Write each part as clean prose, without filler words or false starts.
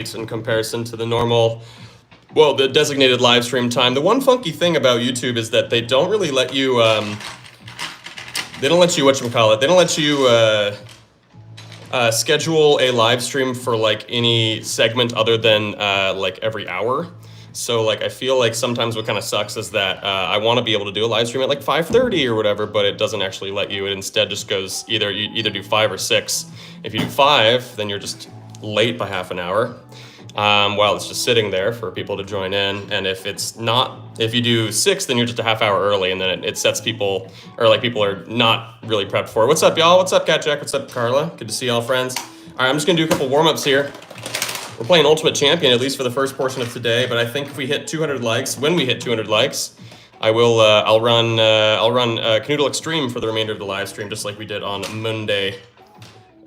in comparison to the normal, well, the designated live stream time. The one funky thing about YouTube is that they don't really let you, they don't let you, whatchamacallit, they don't let you schedule a live stream for like any segment other than like every hour. So like I feel like sometimes what kind of sucks is that I want to be able to do a live stream at like 5:30 or whatever, but it doesn't actually let you. It instead just goes you either do 5 or 6. If you do 5, then you're just late by half an hour while it's just sitting there for people to join in. And if you do 6, then you're just a half hour early, and then it sets people, or like people are not really prepped for it. What's up, y'all? What's up, Cat Jack? What's up, Carla? Good to see y'all, friends. All right, I'm just gonna do a couple warm-ups here. We're playing Ultimate Champion, at least for the first portion of today, but I think if we hit 200 likes, when we hit 200 likes, I'll run Canoodle Extreme for the remainder of the live stream, just like we did on Monday.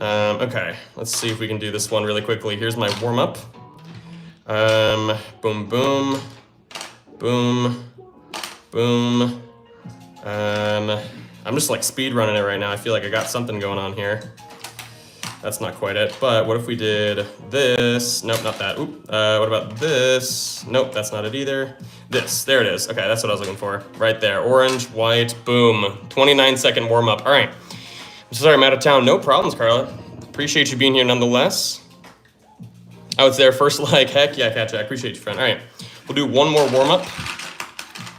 Okay, let's see if we can do this one really quickly. Here's my warm-up. Boom, boom, boom, boom. I'm just like speed running it right now. I feel like I got something going on here. That's not quite it, but what if we did this? Nope, not that. Oop. What about this? Nope, that's not it either. This, there it is. Okay, that's what I was looking for. Right there, orange, white, boom. 29-second warm up. All right, I'm sorry I'm out of town. No problems, Carla. Appreciate you being here nonetheless. Oh, it's there, first like, heck yeah, Cat Jack, appreciate you, friend. All right, we'll do one more warm up,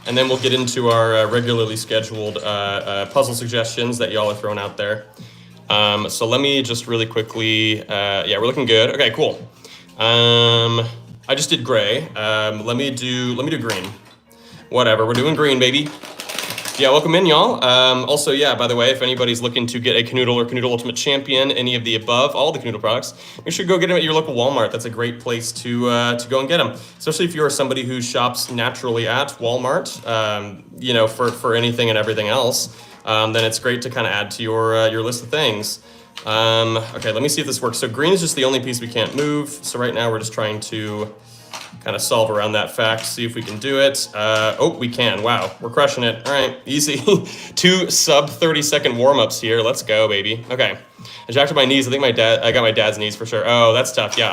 and then we'll get into our regularly scheduled puzzle suggestions that y'all are throwing out there. So let me just really quickly, yeah, we're looking good. Okay, cool. I just did gray. Let me do green. Whatever, we're doing green, baby. Yeah, welcome in, y'all. Also, yeah, by the way, if anybody's looking to get a Canoodle or Canoodle Ultimate Champion, any of the above, all the Canoodle products, make sure you go get them at your local Walmart. That's a great place to go and get them, especially if you're somebody who shops naturally at Walmart, you know, for anything and everything else. Then it's great to kind of add to your list of things. Okay, let me see if this works. So green is just the only piece we can't move. So right now we're just trying to kind of solve around that fact, see if we can do it. Oh, we can. Wow, we're crushing it. All right, easy. 2 sub 30-second warm-ups here. Let's go, baby. Okay, I jacked up my knees. I think I got my dad's knees for sure. Oh, that's tough. Yeah,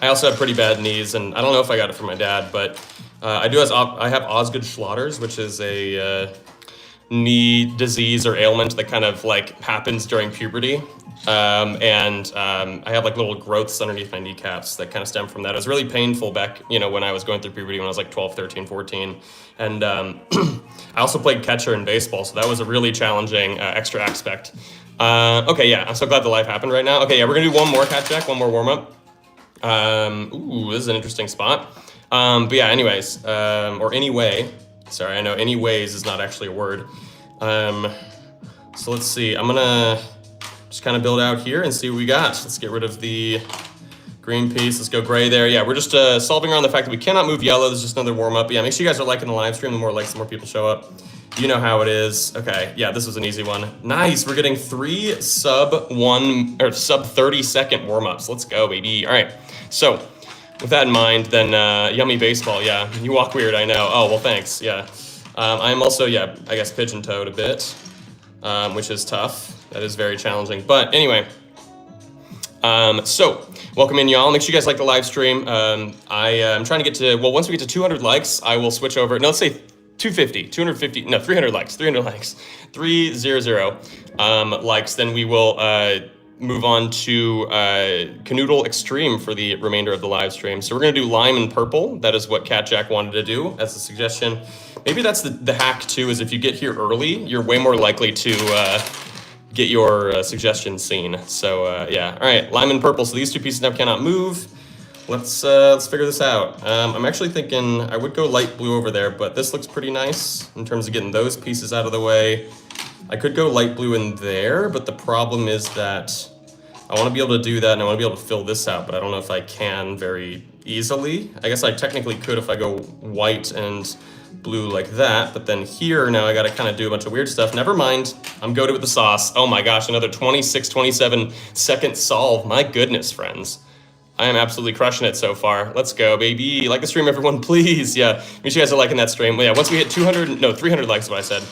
I also have pretty bad knees, and I don't know if I got it from my dad, but I have Osgood Schlatter's, which is a knee disease or ailment that kind of like happens during puberty. I have like little growths underneath my kneecaps that kind of stem from that. It was really painful back, you know, when I was going through puberty when I was like 12, 13, 14. And I also played catcher in baseball, so that was a really challenging extra aspect. Okay, yeah, I'm so glad the live happened right now. Okay, yeah, we're gonna do one more Cat Jack, one more warm-up. Ooh, this is an interesting spot. But yeah, anyways, or anyway, sorry, I know anyways is not actually a word. So let's see, I'm gonna just kind of build out here and see what we got. Let's get rid of the green piece. Let's go gray there. Yeah, we're just solving around the fact that we cannot move yellow. There's just another warm up. Yeah, make sure you guys are liking the live stream. The more likes, the more people show up. You know how it is. Okay, yeah, this was an easy one. Nice, we're getting 3 sub 30-second warm-ups. Let's go, baby. All right, so with that in mind, then yummy baseball. Yeah, you walk weird, I know. Oh, well, thanks, yeah. I'm also, yeah, I guess pigeon-toed a bit, which is tough. That is very challenging. But anyway, so welcome in, y'all. Make sure you guys like the live stream. I'm trying to get to, well, once we get to 200 likes, I will switch over. No, let's say 300 likes, 300 likes. Then we will move on to Canoodle Extreme for the remainder of the live stream. So we're going to do lime and purple. That is what Cat Jack wanted to do as a suggestion. Maybe that's the hack too, is if you get here early, you're way more likely to get your suggestions seen. So yeah, all right, lime and purple. So these 2 pieces now cannot move. Let's figure this out. I'm actually thinking I would go light blue over there, but this looks pretty nice in terms of getting those pieces out of the way. I could go light blue in there, but the problem is that I want to be able to do that, and I want to be able to fill this out, but I don't know if I can very easily. I guess I technically could if I go white and blue like that, but then here now I got to kind of do a bunch of weird stuff. Never mind, I'm goated with the sauce. Oh my gosh, another 27 solve. My goodness, friends. I am absolutely crushing it so far. Let's go, baby. Like the stream, everyone, please. Yeah, make sure you guys are liking that stream. Well, yeah, once we hit 300 likes is what I said.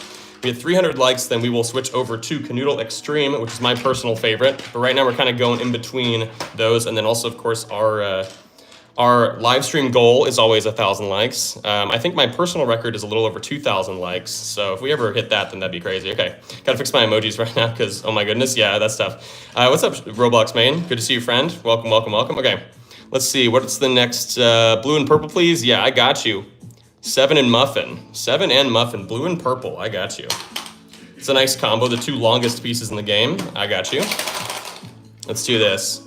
we had 300 likes, then we will switch over to Canoodle Extreme, which is my personal favorite. But right now we're kind of going in between those. And then also, of course, our live stream goal is always 1,000 likes. I think my personal record is a little over 2,000 likes. So if we ever hit that, then that'd be crazy. Okay, gotta fix my emojis right now because, oh my goodness, yeah, that's tough. What's up, Roblox main? Good to see you, friend. Welcome, welcome, welcome. Okay, let's see. What's the next? Blue and purple, please. Yeah, I got you. 7 and muffin. 7 and muffin. Blue and purple. I got you. It's a nice combo. The 2 longest pieces in the game. I got you. Let's do this.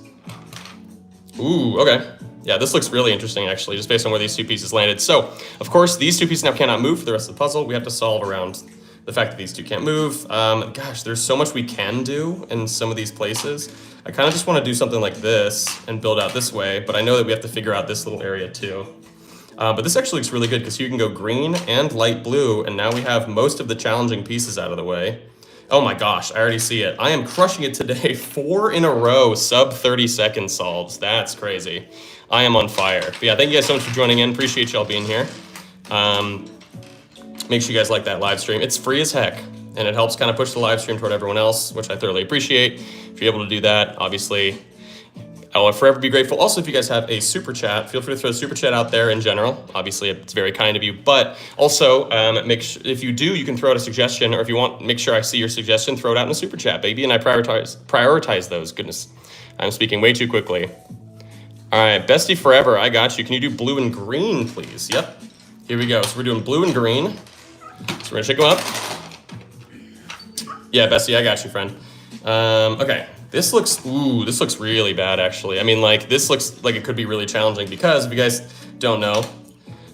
Ooh, okay. Yeah, this looks really interesting, actually, just based on where these 2 pieces landed. So, of course, these 2 pieces now cannot move for the rest of the puzzle. We have to solve around the fact that these 2 can't move. Gosh, there's so much we can do in some of these places. I kind of just want to do something like this and build out this way, but I know that we have to figure out this little area too. But this actually looks really good because you can go green and light blue, and now we have most of the challenging pieces out of the way. Oh my gosh, I already see it. I am crushing it today. 4 in a row, sub 30-second solves. That's crazy. I am on fire. But yeah, thank you guys so much for joining in. Appreciate y'all being here. Make sure you guys like that live stream. It's free as heck, and it helps kind of push the live stream toward everyone else, which I thoroughly appreciate. If you're able to do that, obviously, I will forever be grateful. Also, if you guys have a super chat, feel free to throw a super chat out there in general. Obviously, it's very kind of you. But also, if you do, you can throw out a suggestion, or if you want, make sure I see your suggestion, throw it out in a super chat, baby. And I prioritize those. Goodness, I'm speaking way too quickly. All right, bestie forever, I got you. Can you do blue and green, please? Yep. Here we go. So we're doing blue and green. So we're gonna shake them up. Yeah, bestie, I got you, friend. Okay. This looks really bad, actually. I mean, like, this looks like it could be really challenging because, if you guys don't know,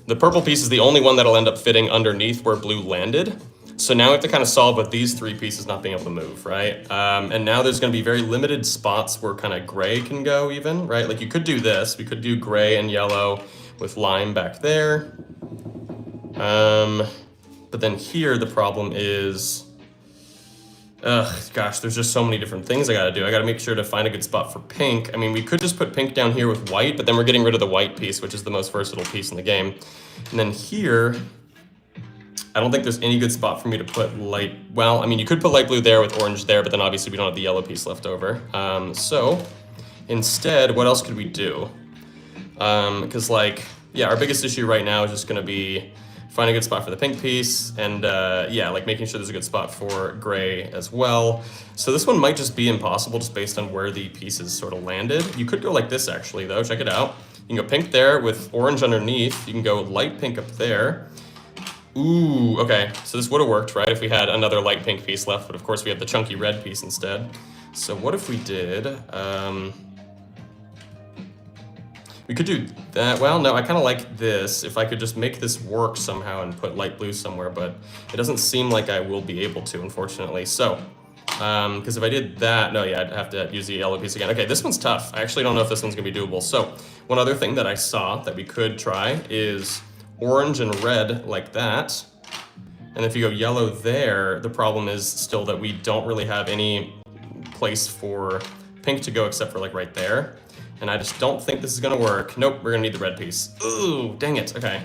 the purple piece is the only one that'll end up fitting underneath where blue landed. So now we have to kind of solve with these 3 pieces not being able to move, right? And now there's going to be very limited spots where kind of gray can go even, right? Like, you could do this. We could do gray and yellow with lime back there. But then here the problem is... gosh, there's just so many different things I gotta do. I gotta make sure to find a good spot for pink. I mean, we could just put pink down here with white, but then we're getting rid of the white piece, which is the most versatile piece in the game. And then here, I don't think there's any good spot for me to put light, well, I mean, you could put light blue there with orange there, but then obviously we don't have the yellow piece left over. So instead, what else could we do? Because like, yeah, our biggest issue right now is just gonna be finding a good spot for the pink piece, and yeah, like making sure there's a good spot for gray as well. So this one might just be impossible just based on where the pieces sort of landed. You could go like this actually though, check it out. You can go pink there with orange underneath. You can go light pink up there. Ooh, okay, so this would have worked, right, if we had another light pink piece left, but of course we have the chunky red piece instead. So what if we did, we could do that. Well, no, I kind of like this. If I could just make this work somehow and put light blue somewhere, but it doesn't seem like I will be able to, unfortunately. So, because if I did that, no, yeah, I'd have to use the yellow piece again. Okay, this one's tough. I actually don't know if this one's gonna be doable. So, one other thing that I saw that we could try is orange and red like that. And if you go yellow there, the problem is still that we don't really have any place for pink to go except for like right there. And I just don't think this is gonna work. Nope, we're gonna need the red piece. Ooh, dang it, okay.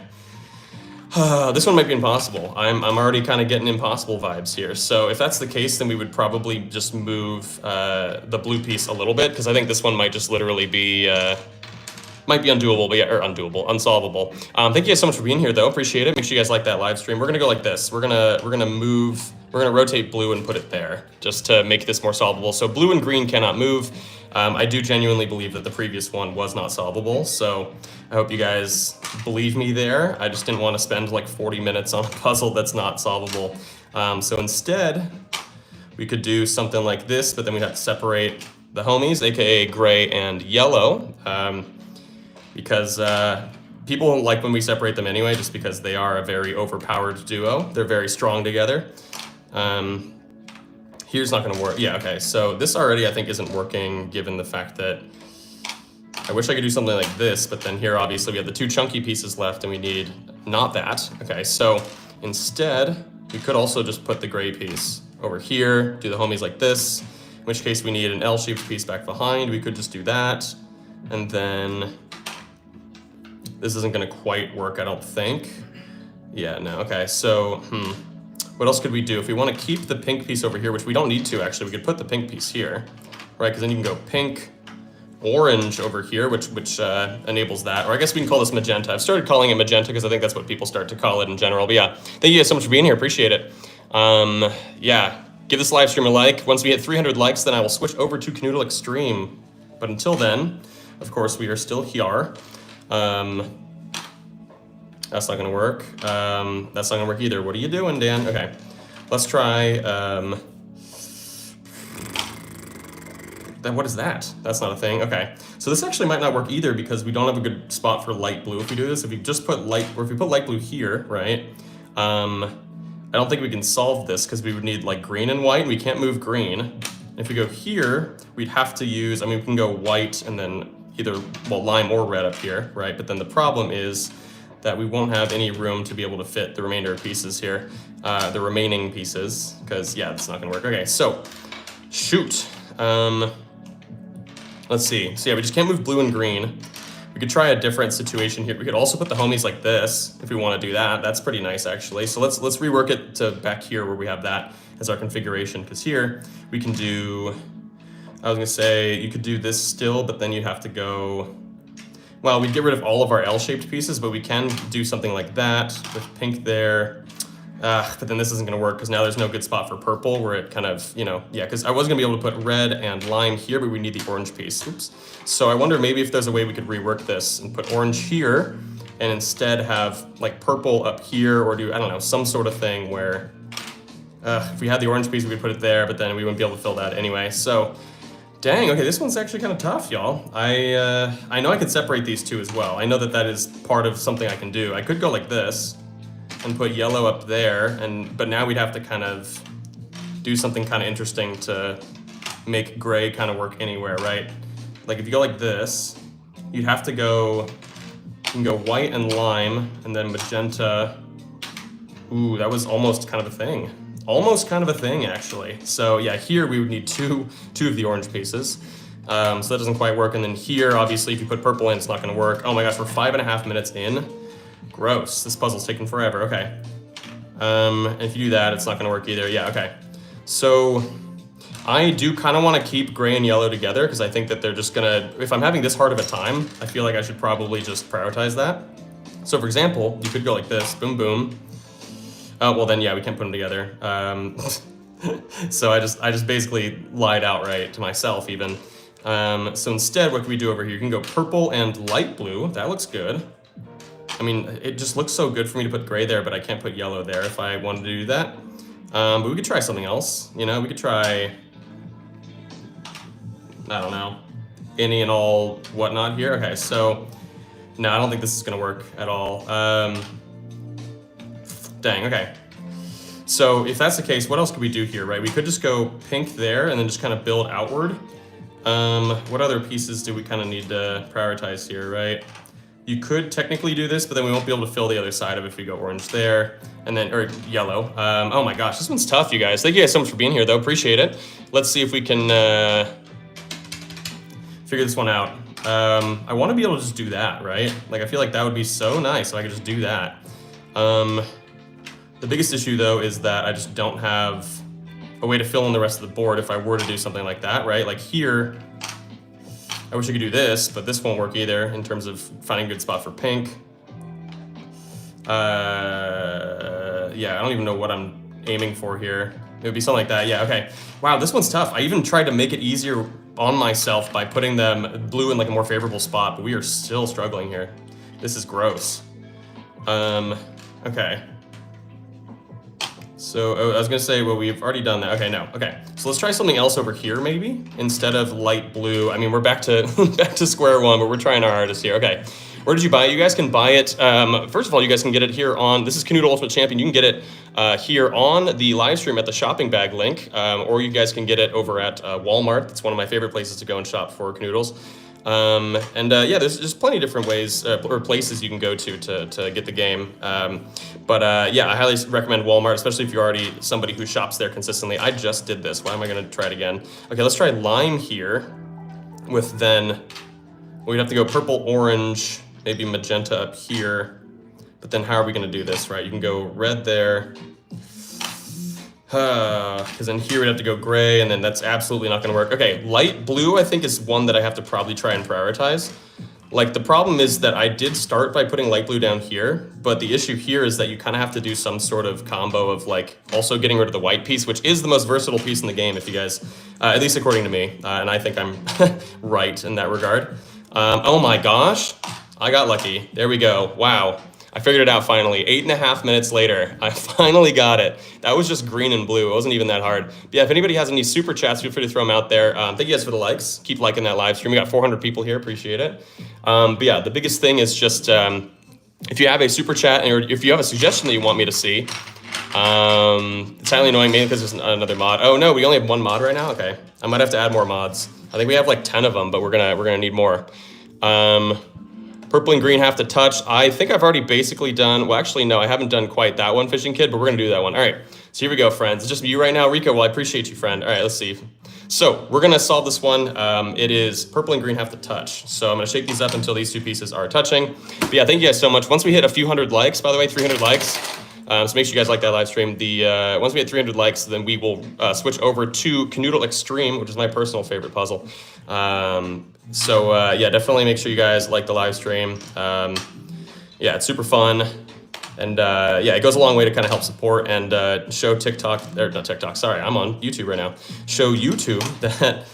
This one might be impossible. I'm already kind of getting impossible vibes here. So if that's the case, then we would probably just move the blue piece a little bit, because I think this one might just literally be, might be undoable, but yeah, or undoable, unsolvable. Thank you guys so much for being here though, appreciate it. Make sure you guys like that live stream. We're gonna go like this. We're gonna rotate blue and put it there, just to make this more solvable. So blue and green cannot move. I do genuinely believe that the previous one was not solvable, so I hope you guys believe me there. I just didn't want to spend like 40 minutes on a puzzle that's not solvable. So instead, we could do something like this, but then we'd have to separate the homies, aka gray and yellow, because people don't like when we separate them anyway, just because they are a very overpowered duo. They're very strong together. Here's not gonna work. Yeah, okay, so this already I think isn't working given the fact that I wish I could do something like this, but then here obviously we have the 2 chunky pieces left and we need not that. Okay, so instead we could also just put the gray piece over here, do the homies like this, in which case we need an L-shaped piece back behind. We could just do that, and then this isn't gonna quite work, I don't think. Yeah, no, okay, so, What else could we do? If we want to keep the pink piece over here, which we don't need to actually, we could put the pink piece here, right? Because then you can go pink, orange over here, which enables that. Or I guess we can call this magenta. I've started calling it magenta because I think that's what people start to call it in general. But yeah, thank you guys so much for being here. Appreciate it. Yeah, give this live stream a like. Once we hit 300 likes, then I will switch over to Canoodle Extreme. But until then, of course, we are still here. That's not gonna work. That's not gonna work either. What are you doing, Dan? Okay, let's try, what is that? That's not a thing, okay. So this actually might not work either because we don't have a good spot for light blue if we do this. If we just put if we put light blue here, right? I don't think we can solve this because we would need like green and white, and we can't move green. If we go here, we'd have to use, I mean, we can go white and then either, well, lime or red up here, right? But then the problem is that we won't have any room to be able to fit the remainder of pieces here, the remaining pieces, because yeah, it's not gonna work. Okay, so, shoot. Let's see. So yeah, we just can't move blue and green. We could try a different situation here. We could also put the homies like this if we want to do that. That's pretty nice actually. So let's rework it to back here where we have that as our configuration, because here we can do, I was gonna say you could do this still, but then you'd have to go, well, we'd get rid of all of our L-shaped pieces, but we can do something like that with pink there. But then this isn't gonna work because now there's no good spot for purple where it kind of, you know, yeah, because I was gonna be able to put red and lime here, but we need the orange piece. Oops. So I wonder maybe if there's a way we could rework this and put orange here and instead have like purple up here, or do, I don't know, some sort of thing where if we had the orange piece, we could put it there, but then we wouldn't be able to fill that anyway. So, dang, okay, this one's actually kind of tough, y'all. I know I could separate these two as well. I know that that is part of something I can do. I could go like this and put yellow up there, but now we'd have to kind of do something kind of interesting to make gray kind of work anywhere, right? Like if you go like this, you'd have to go, you can go white and lime, and then magenta. Ooh, that was almost kind of a thing. Almost kind of a thing, actually. So yeah, here we would need two of the orange pieces. So that doesn't quite work. And then here, obviously, if you put purple in, it's not gonna work. Oh my gosh, we're 5.5 minutes in. Gross, this puzzle's taking forever, okay. And if you do that, it's not gonna work either. Yeah, okay. So I do kind of want to keep gray and yellow together because I think that they're just gonna, if I'm having this hard of a time, I feel like I should probably just prioritize that. So for example, you could go like this, boom, boom. Oh, well then, yeah, we can't put them together. So I just basically lied outright to myself even. So instead, what can we do over here? You can go purple and light blue. That looks good. I mean, it just looks so good for me to put gray there, but I can't put yellow there if I wanted to do that. But we could try something else. You know, we could try, I don't know, any and all whatnot here. Okay, so, no, I don't think this is gonna work at all. Dang, okay. So if that's the case, what else could we do here, right? We could just go pink there and then just kind of build outward. What other pieces do we kind of need to prioritize here, right? You could technically do this, but then we won't be able to fill the other side of it if we go orange there, and then, or yellow. Oh my gosh, this one's tough, you guys. Thank you guys so much for being here, though. Appreciate it. Let's see if we can figure this one out. I want to be able to just do that, right? Like, I feel like that would be so nice if I could just do that. The biggest issue, though, is that I just don't have a way to fill in the rest of the board if I were to do something like that, right? Like here, I wish I could do this, but this won't work either in terms of finding a good spot for pink. Yeah, I don't even know what I'm aiming for here. It would be something like that, yeah, okay. Wow, this one's tough. I even tried to make it easier on myself by putting them blue in like a more favorable spot, but we are still struggling here. This is gross. Okay. So, I was gonna say, well, we've already done that. Okay, no, okay. So let's try something else over here, maybe, instead of light blue. I mean, we're back to back to square one, but we're trying our hardest here. Okay, where did you buy it? You guys can buy it, first of all, you guys can get it here on, this is Canoodle Ultimate Champion. You can get it here on the live stream at the shopping bag link, or you guys can get it over at Walmart. It's one of my favorite places to go and shop for Canoodles. Yeah, there's just plenty of different ways or places you can go to get the game. Yeah, I highly recommend Walmart, especially if you're already somebody who shops there consistently. I just did this. Why am I going to try it again? Okay, let's try lime here with then, we'd have to go purple, orange, maybe magenta up here. But then how are we going to do this, right? You can go red there. Because then here we'd have to go gray, and then that's absolutely not going to work. Okay, light blue I think is one that I have to probably try and prioritize. Like, the problem is that I did start by putting light blue down here, but the issue here is that you kind of have to do some sort of combo of, like, also getting rid of the white piece, which is the most versatile piece in the game, if you guys, at least according to me, and I think I'm right in that regard. Oh my gosh, I got lucky. There we go. Wow. I figured it out finally. 8.5 minutes later, I finally got it. That was just green and blue. It wasn't even that hard. But yeah, if anybody has any super chats, feel free to throw them out there. Thank you guys for the likes. Keep liking that live stream. We got 400 people here. Appreciate it. But yeah, the biggest thing is just if you have a super chat or if you have a suggestion that you want me to see, it's highly annoying mainly because there's another mod. Oh no, we only have one mod right now. Okay, I might have to add more mods. I think we have like 10 of them, but we're gonna need more. Purple and green have to touch. I think I've already basically done, well, actually, no, I haven't done quite that one, Fishing Kid, but we're going to do that one. All right, so here we go, friends. It's just you right now, Rico. Well, I appreciate you, friend. All right, let's see. So we're going to solve this one. It is purple and green have to touch. So I'm going to shake these up until these two pieces are touching. But yeah, thank you guys so much. Once we hit a few hundred likes, by the way, 300 likes, so make sure you guys like that live stream. Once we hit 300 likes, then we will switch over to Kanoodle Extreme, which is my personal favorite puzzle. Yeah, definitely make sure you guys like the live stream. Yeah, it's super fun. And yeah, it goes a long way to kind of help support and show TikTok, or not TikTok, sorry, I'm on YouTube right now. Show YouTube that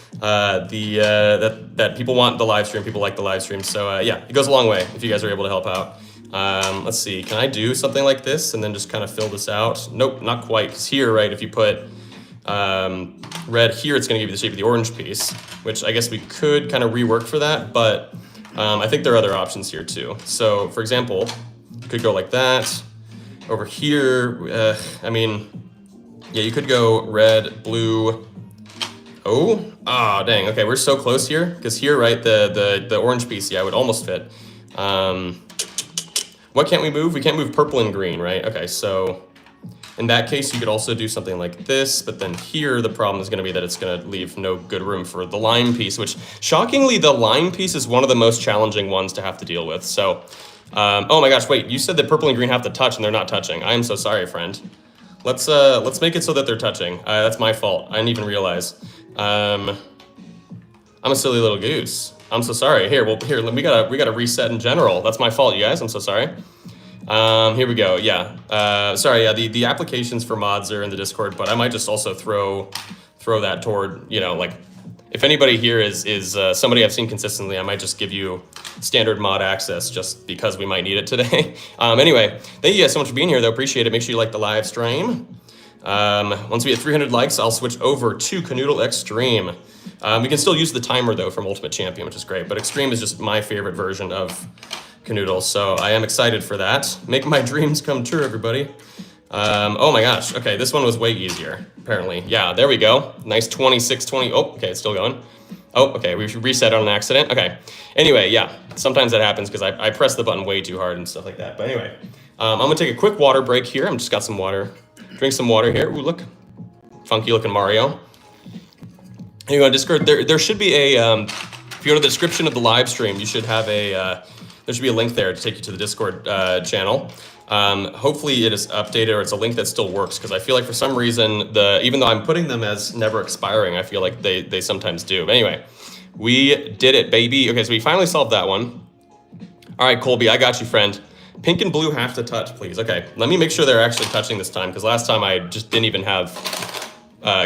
that people want the live stream, people like the live stream. So yeah, it goes a long way if you guys are able to help out. Let's see, can I do something like this and then just kind of fill this out? Nope, not quite, because here, right, if you put red here, it's going to give you the shape of the orange piece, which I guess we could kind of rework for that, but I think there are other options here too. So, for example, you could go like that. Over here, I mean, yeah, you could go red, blue. Oh, dang, okay, we're so close here, because here, right, the orange piece, yeah, would almost fit. What can't we move? We can't move purple and green, right? Okay, so in that case, you could also do something like this, but then here, the problem is gonna be that it's gonna leave no good room for the line piece, which shockingly, the line piece is one of the most challenging ones to have to deal with. So, oh my gosh, wait, you said that purple and green have to touch and they're not touching. I am so sorry, friend. Let's make it so that they're touching. That's my fault. I didn't even realize. I'm a silly little goose. I'm so sorry. Here, we gotta reset in general. That's my fault, you guys. I'm so sorry. Here we go. Yeah. Sorry. Yeah. The applications for mods are in the Discord, but I might just also throw that toward, you know, like if anybody here is somebody I've seen consistently, I might just give you standard mod access just because we might need it today. Anyway, thank you guys so much for being here though. Appreciate it. Make sure you like the live stream. Once we hit 300 likes, I'll switch over to Kanoodle Extreme. We can still use the timer though from Ultimate Champion, which is great, but Extreme is just my favorite version of Kanoodle, so I am excited for that. Make my dreams come true, everybody. Oh my gosh, okay, this one was way easier, apparently. Yeah, there we go. Nice 26-20, oh, okay, it's still going. Oh, okay, we reset on an accident, okay. Anyway, yeah, sometimes that happens because I press the button way too hard and stuff like that. But anyway, I'm gonna take a quick water break here. I'm just got some water. Drink some water here. Ooh, look, funky looking Mario. Here you go on Discord. There should be a, if you go to the description of the live stream, you should have a, there should be a link there to take you to the Discord channel. Hopefully it is updated or it's a link that still works because I feel like for some reason, even though I'm putting them as never expiring, I feel like they sometimes do. But anyway, we did it, baby. Okay, so we finally solved that one. All right, Colby, I got you, friend. Pink and blue have to touch, please. Okay, let me make sure they're actually touching this time because last time I just didn't even have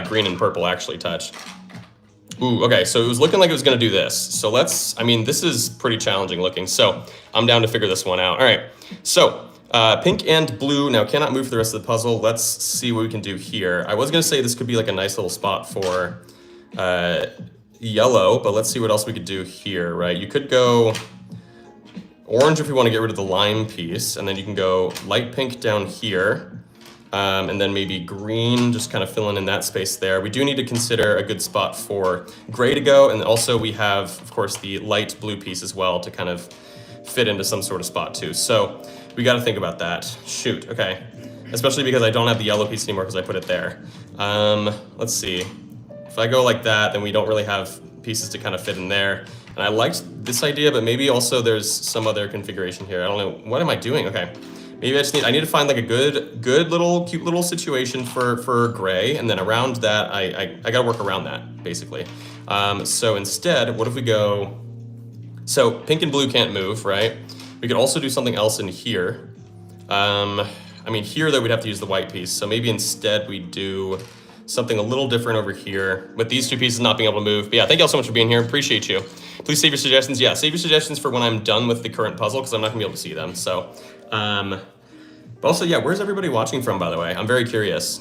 green and purple actually touch. Ooh, okay, so it was looking like it was gonna do this. So I mean, this is pretty challenging looking. So I'm down to figure this one out. All right, so pink and blue now cannot move for the rest of the puzzle. Let's see what we can do here. I was gonna say this could be like a nice little spot for yellow, but let's see what else we could do here, right? You could go orange if we wanna get rid of the lime piece, and then you can go light pink down here. And then maybe green, just kind of filling in that space there. We do need to consider a good spot for gray to go. And also we have, of course, the light blue piece as well to kind of fit into some sort of spot too. So we got to think about that. Shoot, okay. Especially because I don't have the yellow piece anymore because I put it there. Let's see. If I go like that, then we don't really have pieces to kind of fit in there. And I liked this idea, but maybe also there's some other configuration here. I don't know. What am I doing? Okay. Maybe I need to find like a good little cute little situation for gray, and then around that I gotta work around that basically. So instead, what if we go? So pink and blue can't move, right? We could also do something else in here. I mean here though we'd have to use the white piece. So maybe instead we do something a little different over here with these two pieces not being able to move. But yeah, thank you all so much for being here. Appreciate you. Please save your suggestions. Yeah, save your suggestions for when I'm done with the current puzzle because I'm not gonna be able to see them. So, but also, yeah, where's everybody watching from, by the way? I'm very curious.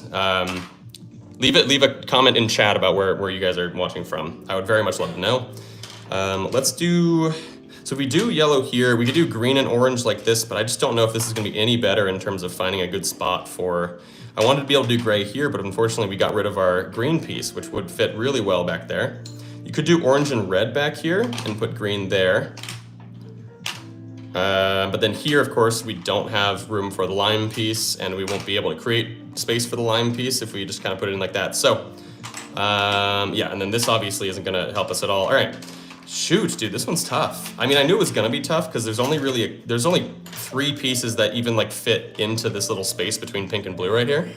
Leave a comment in chat about where you guys are watching from. I would very much love to know. Let's do, so if we do yellow here, we could do green and orange like this, but I just don't know if this is gonna be any better in terms of finding a good spot for, I wanted to be able to do gray here, but unfortunately we got rid of our green piece, which would fit really well back there. You could do orange and red back here and put green there. But then here, of course, we don't have room for the lime piece and we won't be able to create space for the lime piece if we just kind of put it in like that. So, yeah, and then this obviously isn't gonna help us at all. All right, shoot, dude, this one's tough. I mean, I knew it was gonna be tough because there's only 3 pieces that even like fit into this little space between pink and blue right here.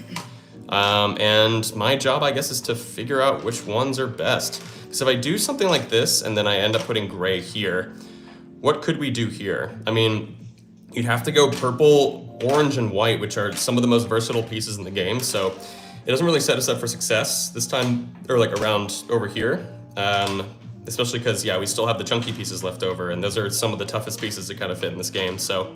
And my job, I guess, is to figure out which ones are best. So if I do something like this and then I end up putting gray here, what could we do here? I mean, you'd have to go purple, orange, and white, which are some of the most versatile pieces in the game. So it doesn't really set us up for success this time, or like around over here. Especially because, yeah, we still have the chunky pieces left over, and those are some of the toughest pieces to kind of fit in this game. So,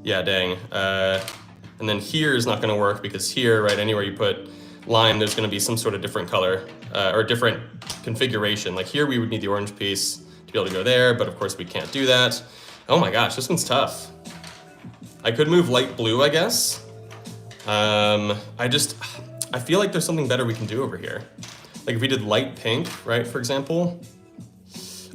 yeah, dang. And then here is not going to work because here, right, anywhere you put lime, there's going to be some sort of different color or different configuration. Like here, we would need the orange piece to be able to go there, but of course we can't do that. Oh my gosh, this one's tough. I could move light blue, I guess. I feel like there's something better we can do over here. Like if we did light pink, right, for example.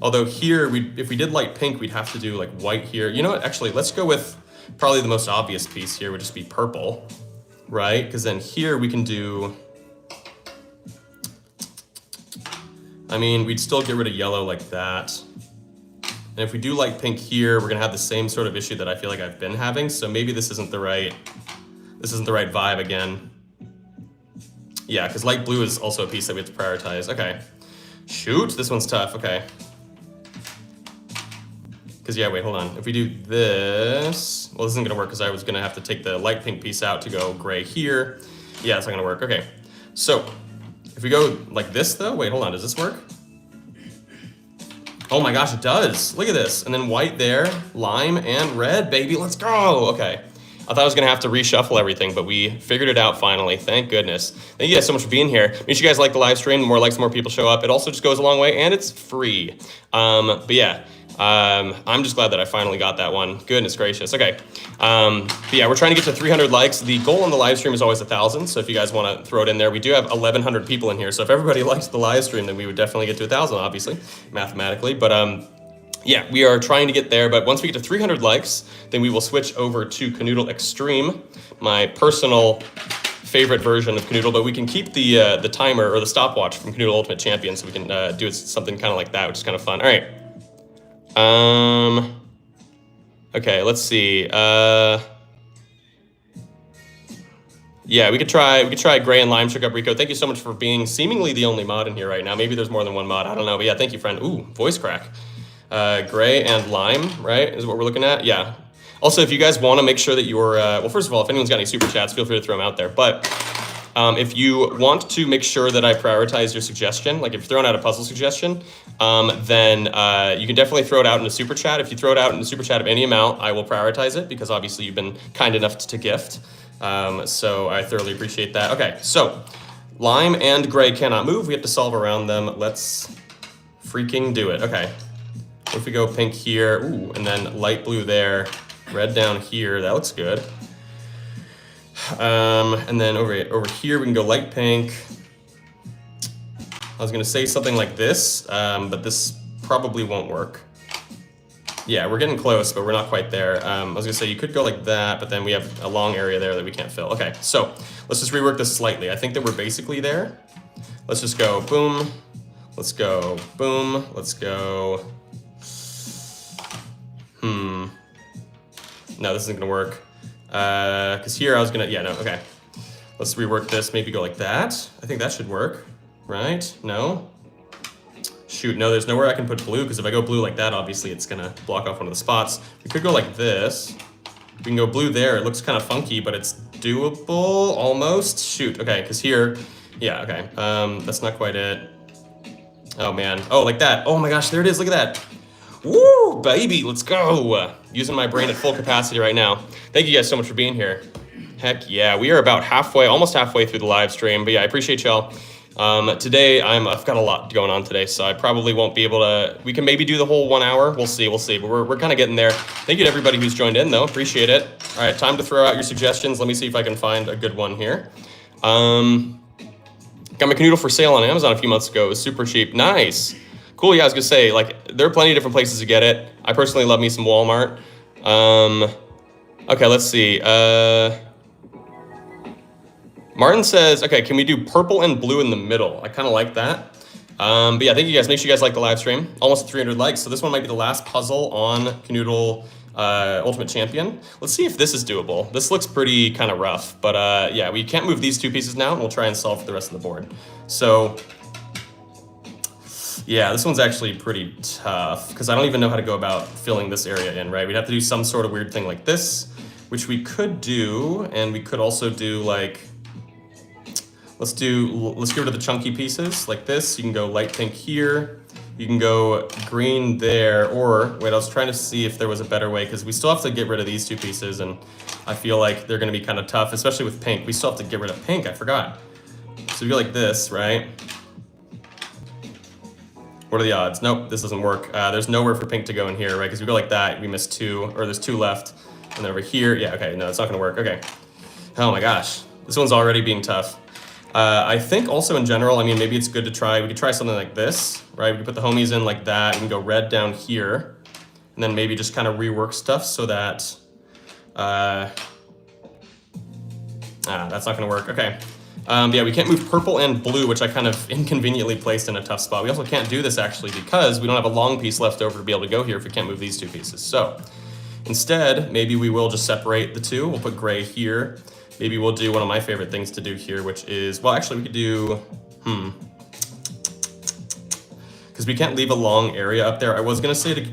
Although here, if we did light pink, we'd have to do like white here. You know what, actually, let's go with probably the most obvious piece here would just be purple, right? Because then here we can do, I mean, we'd still get rid of yellow like that. And if we do light pink here, we're gonna have the same sort of issue that I feel like I've been having. So maybe this isn't the right vibe again. Yeah, because light blue is also a piece that we have to prioritize. Okay, shoot, this one's tough, okay. Because yeah, wait, hold on. If we do this, well, this isn't gonna work because I was gonna have to take the light pink piece out to go gray here. Yeah, it's not gonna work, okay. So, if we go like this though, wait, hold on, does this work? Oh my gosh, it does. Look at this. And then white there, lime and red, baby, let's go. Okay. I thought I was gonna have to reshuffle everything, but we figured it out finally. Thank goodness. Thank you guys so much for being here. Make sure you guys like the live stream. The more likes, the more people show up. It also just goes a long way and it's free. But yeah, I'm just glad that I finally got that one. Goodness gracious. Okay. But yeah, we're trying to get to 300 likes. The goal on the live stream is always 1,000. So if you guys want to throw it in there, we do have 1,100 people in here. So if everybody likes the live stream, then we would definitely get to 1,000, obviously, mathematically. But yeah, we are trying to get there. But once we get to 300 likes, then we will switch over to Kanoodle Extreme, my personal favorite version of Kanoodle. But we can keep the timer or the stopwatch from Kanoodle Ultimate Champion, so we can do something kind of like that, which is kind of fun. All right. Okay, let's see. Yeah, we could try gray and lime. Shook up Rico. Thank you so much for being seemingly the only mod in here right now. Maybe there's more than one mod. I don't know. But yeah, thank you, friend. Ooh, voice crack. Gray and lime, right, is what we're looking at. Yeah. Also, if you guys want to make sure that you're, well, first of all, if anyone's got any super chats, feel free to throw them out there. But if you want to make sure that I prioritize your suggestion, like if you're throwing out a puzzle suggestion, then you can definitely throw it out in a super chat. If you throw it out in a super chat of any amount, I will prioritize it because obviously you've been kind enough to gift. So I thoroughly appreciate that. Okay, so lime and gray cannot move. We have to solve around them. Let's freaking do it. Okay. If we go pink here, ooh, and then light blue there, red down here, that looks good. And then over here we can go light pink. I was gonna say something like this, but this probably won't work. Yeah, we're getting close, but we're not quite there. I was gonna say you could go like that, but then we have a long area there that we can't fill. Okay, so let's just rework this slightly. I think that we're basically there. Let's just go boom, let's go boom, let's go. No, this isn't gonna work. Because here I was gonna, yeah, no, okay. Let's rework this, maybe go like that. I think that should work, right? No? Shoot, no, there's nowhere I can put blue, because if I go blue like that, obviously it's gonna block off one of the spots. We could go like this. We can go blue there. It looks kind of funky, but it's doable, almost. Shoot, okay, because here, yeah, okay. That's not quite it. Oh, man. Oh, like that. Oh, my gosh, there it is. Look at that. Woo, baby, let's go. Using my brain at full capacity right now. Thank you guys so much for being here. Heck yeah, we are about halfway, almost halfway through the live stream. But yeah, I appreciate y'all. Today, I've got a lot going on today, so I probably won't be able to, we can maybe do the whole 1 hour. We'll see, but we're kind of getting there. Thank you to everybody who's joined in, though. Appreciate it. All right, time to throw out your suggestions. Let me see if I can find a good one here. Got my Kanoodle for sale on Amazon a few months ago. It was super cheap. Nice. Cool, yeah, I was gonna say, like, there are plenty of different places to get it. I personally love me some Walmart. Okay, let's see. Martin says, okay, can we do purple and blue in the middle? I kind of like that. But yeah, thank you guys. Make sure you guys like the live stream. Almost 300 likes. So this one might be the last puzzle on Kanoodle Ultimate Champion. Let's see if this is doable. This looks pretty kind of rough, but yeah, we can't move these two pieces now, and we'll try and solve for the rest of the board. So yeah, this one's actually pretty tough because I don't even know how to go about filling this area in, right? We'd have to do some sort of weird thing like this, which we could do, and we could also do like, let's get rid of the chunky pieces like this. You can go light pink here. You can go green there, or wait, I was trying to see if there was a better way because we still have to get rid of these two pieces, and I feel like they're gonna be kind of tough, especially with pink. We still have to get rid of pink, I forgot. So we go like this, right? What are the odds? Nope, this doesn't work. There's nowhere for pink to go in here, right? Because we go like that, we miss two, or there's two left. And then over here, yeah, okay, no, it's not gonna work, okay. Oh my gosh, this one's already being tough. I think also in general, I mean, maybe it's good to try, we could try something like this, right? We could put the homies in like that, we can go red down here, and then maybe just kind of rework stuff so that, that's not gonna work, okay. Yeah, we can't move purple and blue, which I kind of inconveniently placed in a tough spot. We also can't do this actually because we don't have a long piece left over to be able to go here if we can't move these two pieces. So instead, maybe we will just separate the two. We'll put gray here. Maybe we'll do one of my favorite things to do here, which is, well, actually we could do, because we can't leave a long area up there. I was gonna say to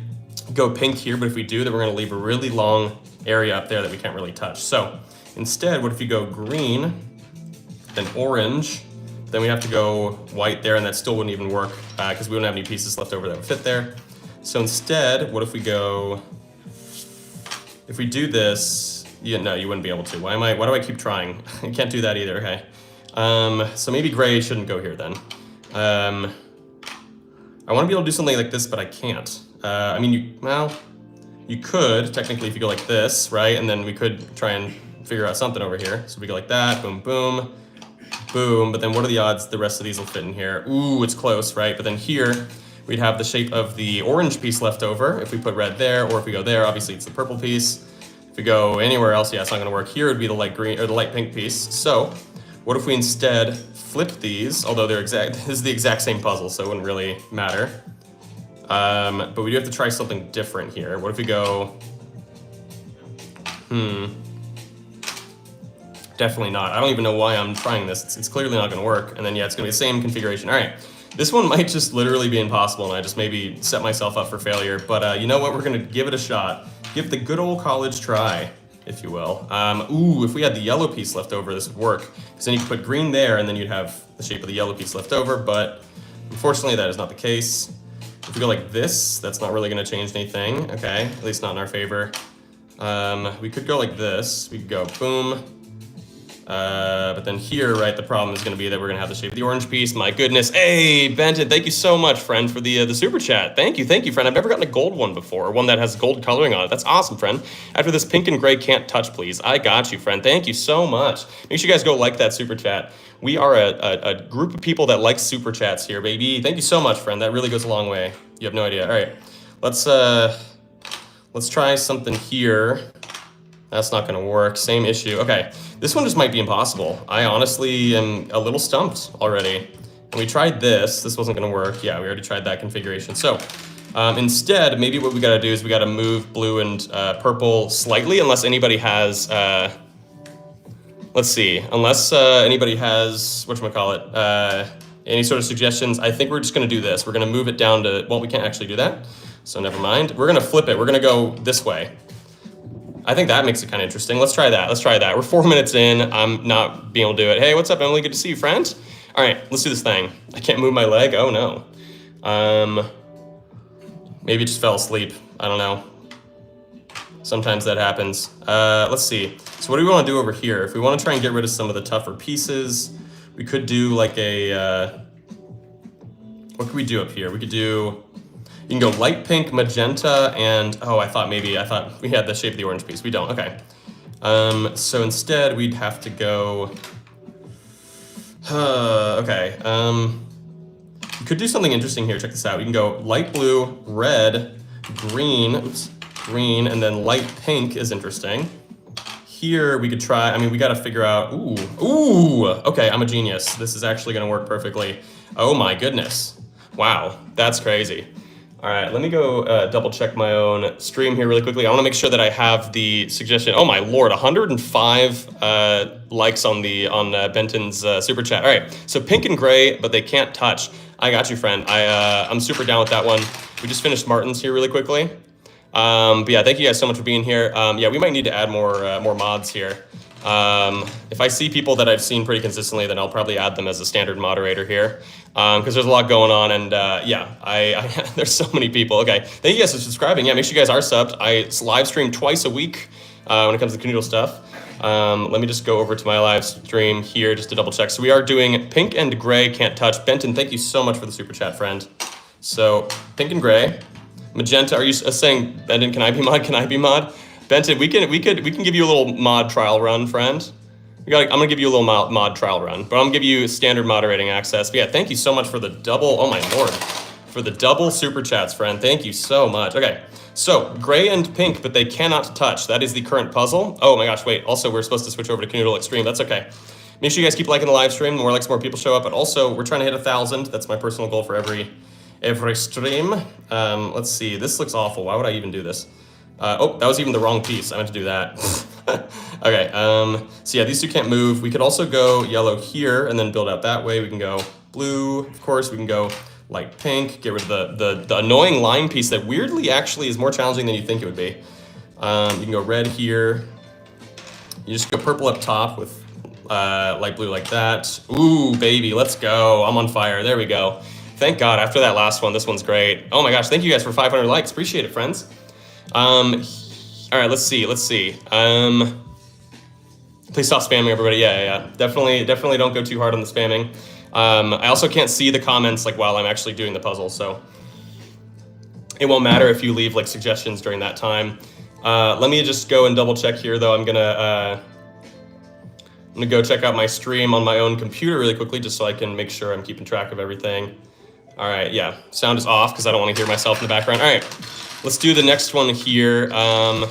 go pink here, but if we do, then we're gonna leave a really long area up there that we can't really touch. So instead, what if you go green, then orange, then we have to go white there, and that still wouldn't even work because we don't have any pieces left over that would fit there. So instead, what if we go, if we do this, yeah, no, you wouldn't be able to. Why do I keep trying? I can't do that either, okay. So maybe gray shouldn't go here then. I wanna be able to do something like this, but I can't. I mean, you could, technically, if you go like this, right? And then we could try and figure out something over here. So we go like that, boom, boom, boom. But then what are the odds the rest of these will fit in here? Ooh, it's close, right? But then here, we'd have the shape of the orange piece left over. If we put red there, or if we go there, obviously it's the purple piece. If we go anywhere else, yeah, it's not gonna work. Here would be the light green, or the light pink piece. So what if we instead flip these, although they're this is the exact same puzzle, so it wouldn't really matter. But we do have to try something different here. What if we go, definitely not. I don't even know why I'm trying this. It's clearly not gonna work. And then yeah, it's gonna be the same configuration. All right, this one might just literally be impossible, and I just maybe set myself up for failure. But you know what, we're gonna give it a shot. Give the good old college try, if you will. Ooh, if we had the yellow piece left over, this would work. Because then you could put green there, and then you'd have the shape of the yellow piece left over, but unfortunately that is not the case. If we go like this, that's not really gonna change anything, okay? At least not in our favor. We could go like this. We could go boom. But then here, right, the problem is gonna be that we're gonna have the shape of the orange piece. My goodness. Hey, Benton, thank you so much, friend, for the super chat. Thank you, friend. I've never gotten a gold one before, one that has gold coloring on it. That's awesome, friend. After this, pink and gray can't touch, please. I got you, friend. Thank you so much. Make sure you guys go like that super chat. We are a group of people that like super chats here, baby. Thank you so much, friend. That really goes a long way. You have no idea. All right, let's try something here. That's not gonna work, same issue. Okay, this one just might be impossible. I honestly am a little stumped already. And we tried this wasn't gonna work. Yeah, we already tried that configuration. So Instead, maybe what we gotta do is we gotta move blue and purple slightly, unless anybody has, let's see, unless anybody has, whatchamacallit, any sort of suggestions. I think we're just gonna do this. We're gonna move it down to, well, we can't actually do that, so never mind. We're gonna flip it. We're gonna go this way. I think that makes it kind of interesting. Let's try that. Let's try that. We're 4 minutes in. I'm not being able to do it. Hey, what's up, Emily? Good to see you, friend. All right, let's do this thing. I can't move my leg. Oh, no. Maybe just fell asleep. I don't know. Sometimes that happens. Let's see. So what do we want to do over here? If we want to try and get rid of some of the tougher pieces, we could do like a... what could we do up here? We could do... You can go light pink, magenta, and... Oh, I thought we had the shape of the orange piece. We don't. Okay. So instead, we'd have to go... okay. You could do something interesting here. Check this out. You can go light blue, red, green, green, and then light pink is interesting. Here we could try, I mean, we got to figure out, okay, I'm a genius. This is actually going to work perfectly. Oh my goodness. Wow, that's crazy. All right, let me go double check my own stream here really quickly. I want to make sure that I have the suggestion. Oh my Lord, 105 likes on Benton's super chat. All right, so pink and gray, but they can't touch. I got you, friend. I'm super down with that one. We just finished Martin's here really quickly. But yeah, thank you guys so much for being here. Yeah, we might need to add more mods here. If I see people that I've seen pretty consistently, then I'll probably add them as a standard moderator here. Because there's a lot going on, and yeah, there's so many people. Okay, thank you guys for subscribing. Yeah, make sure you guys are subbed. I live stream twice a week when it comes to Kanoodle stuff. Let me just go over to my live stream here just to double check. So we are doing pink and gray can't touch. Benton, thank you so much for the super chat, friend. So pink and gray, magenta. Are you saying, Benton, can I be mod? Can I be mod? Benton, we can give you a little mod trial run, friend. I'm gonna give you a little mod trial run, but I'm gonna give you standard moderating access. But yeah, thank you so much for the double. Oh my Lord, for the double super chats, friend. Thank you so much. Okay, so gray and pink, but they cannot touch. That is the current puzzle. Oh my gosh, wait. Also, we're supposed to switch over to Canoodle Extreme. That's okay. Make sure you guys keep liking the live stream. The more likes, more people show up. But also, we're trying to hit 1,000. That's my personal goal for every stream. Let's see. This looks awful. Why would I even do this? Oh, that was even the wrong piece. I meant to do that. Okay, so yeah, these two can't move. We could also go yellow here and then build out that way. We can go blue, of course. We can go light pink, get rid of the annoying line piece that weirdly actually is more challenging than you think it would be. You can go red here. You just go purple up top with light blue like that. Ooh, baby, let's go. I'm on fire. There we go. Thank God, after that last one, this one's great. Oh my gosh, thank you guys for 500 likes. Appreciate it, friends. All right, let's see. Please stop spamming, everybody. Yeah. Definitely don't go too hard on the spamming. I also can't see the comments like while I'm actually doing the puzzle, so it won't matter if you leave like suggestions during that time. Let me just go and double check here, though. I'm gonna go check out my stream on my own computer really quickly, just so I can make sure I'm keeping track of everything. All right, yeah, sound is off because I don't want to hear myself in the background. All right. Let's do the next one here. I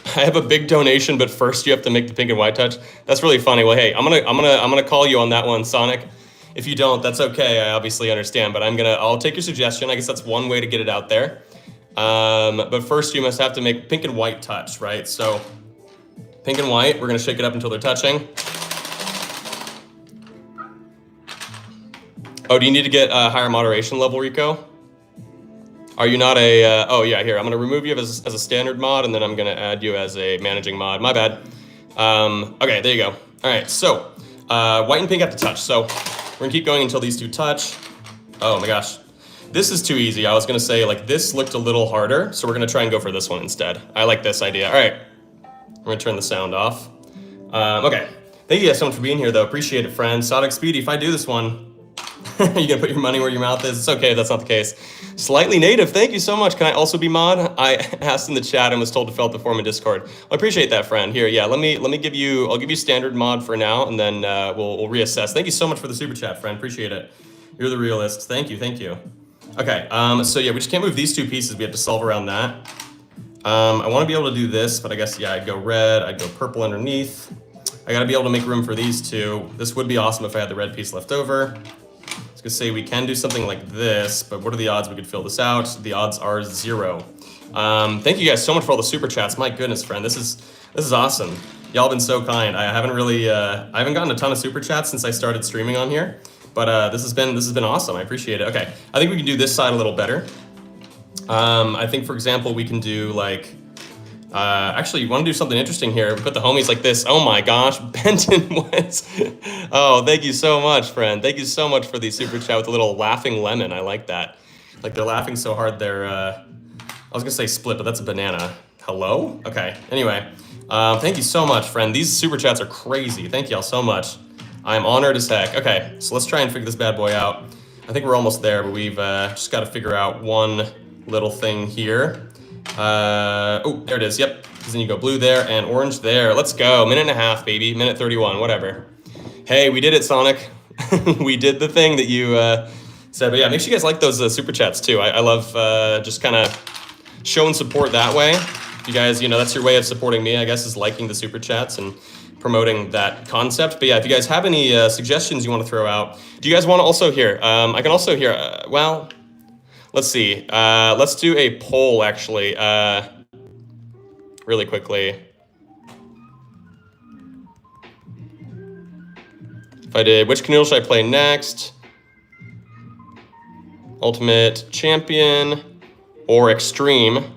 have a big donation, but first you have to make the pink and white touch. That's really funny. Well, hey, I'm gonna call you on that one, Sonic. If you don't, that's okay. I obviously understand, but I'll take your suggestion. I guess that's one way to get it out there. But first you must have to make pink and white touch, right? So pink and white, we're gonna shake it up until they're touching. Oh, do you need to get a higher moderation level, Rico? Are you not a, oh yeah, here, I'm gonna remove you as a standard mod, and then I'm gonna add you as a managing mod, my bad. Okay, there you go. All right, so, white and pink have to touch, so we're gonna keep going until these two touch. Oh my gosh, this is too easy. I was gonna say, like, this looked a little harder, so we're gonna try and go for this one instead. I like this idea. All right, we're gonna turn the sound off. Okay, thank you guys so much for being here, though. Appreciate it, friends. Sonic Speedy, if I do this one, you gonna put your money where your mouth is? It's okay if that's not the case. Slightly native, thank you so much. Can I also be mod? I asked in the chat and was told to fill out the form in Discord. Well, I appreciate that, friend. Here, yeah, let me give you, I'll give you standard mod for now, and then we'll reassess. Thank you so much for the super chat, friend. Appreciate it. You're the realist. Thank you. Okay, so yeah, we just can't move these two pieces. We have to solve around that. I want to be able to do this, but I guess, yeah, I'd go red, I'd go purple underneath. I gotta be able to make room for these two. This would be awesome if I had the red piece left over. Let's gonna say we can do something like this, but what are the odds we could fill this out? The odds are 0. Thank you guys so much for all the super chats. My goodness, friend, this is awesome. Y'all been so kind. I haven't really, I haven't gotten a ton of super chats since I started streaming on here, but this has been awesome. I appreciate it. Okay, I think we can do this side a little better. I think, for example, we can do like, actually, you want to do something interesting here. We put the homies like this. Oh my gosh, Benton was. Oh, thank you so much, friend. Thank you so much for the super chat with a little laughing lemon. I like that. Like they're laughing so hard they're, I was gonna say split, but that's a banana. Hello? Okay, anyway. Thank you so much, friend. These super chats are crazy. Thank y'all so much. I'm honored as heck. Okay, so let's try and figure this bad boy out. I think we're almost there, but we've just got to figure out one little thing here. Oh, there it is. Yep. Because then you go blue there and orange there. Let's go. Minute and a half, baby. Minute 31, whatever. Hey, we did it, Sonic. We did the thing that you said. But yeah, make sure you guys like those super chats too. I love just kind of showing support that way. You guys, you know, that's your way of supporting me, I guess, is liking the super chats and promoting that concept. But yeah, if you guys have any suggestions you want to throw out, do you guys want to also hear? I can also hear, well, let's see. Let's do a poll, actually, really quickly. If I did, which Kanoodle should I play next? Ultimate Champion or Extreme?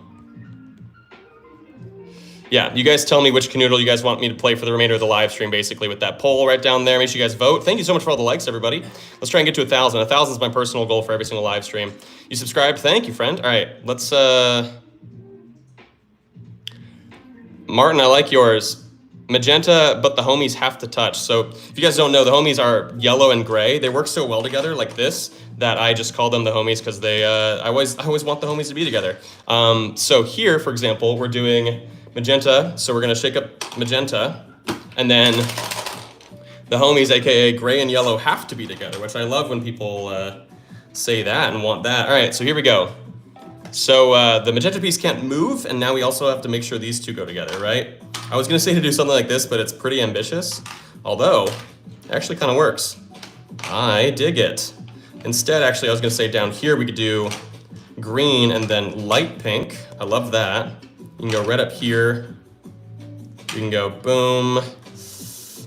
Yeah, you guys tell me which Kanoodle you guys want me to play for the remainder of the live stream, basically, with that poll right down there. Make sure you guys vote. Thank you so much for all the likes, everybody. Let's try and get to 1,000. 1,000 is my personal goal for every single live stream. You subscribed? Thank you, friend. All right, let's... Martin, I like yours. Magenta, but the homies have to touch. So if you guys don't know, the homies are yellow and gray. They work so well together like this that I just call them the homies because they, I always want the homies to be together. So here, for example, we're doing Magenta. So we're gonna shake up Magenta, and then the homies, AKA gray and yellow, have to be together, which I love when people say that and want that. All right, so here we go. So the Magenta piece can't move, and now we also have to make sure these two go together, right? I was gonna say to do something like this, but it's pretty ambitious. Although, it actually kind of works. I dig it. Instead, actually, I was gonna say down here we could do green and then light pink. I love that. You can go right up here. You can go boom.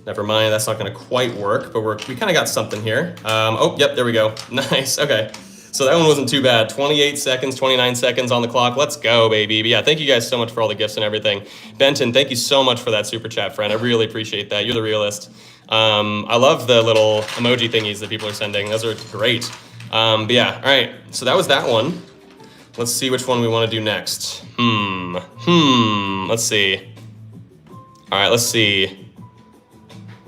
Never mind, that's not gonna quite work, but we kind of got something here. Oh, yep, there we go. Nice, okay. So that one wasn't too bad. 28 seconds, 29 seconds on the clock. Let's go, baby. But yeah, thank you guys so much for all the gifts and everything. Benton, thank you so much for that super chat, friend. I really appreciate that. You're the realist. I love the little emoji thingies that people are sending. Those are great. But yeah, all right. So that was that one. Let's see which one we want to do next. Let's see. All right, let's see.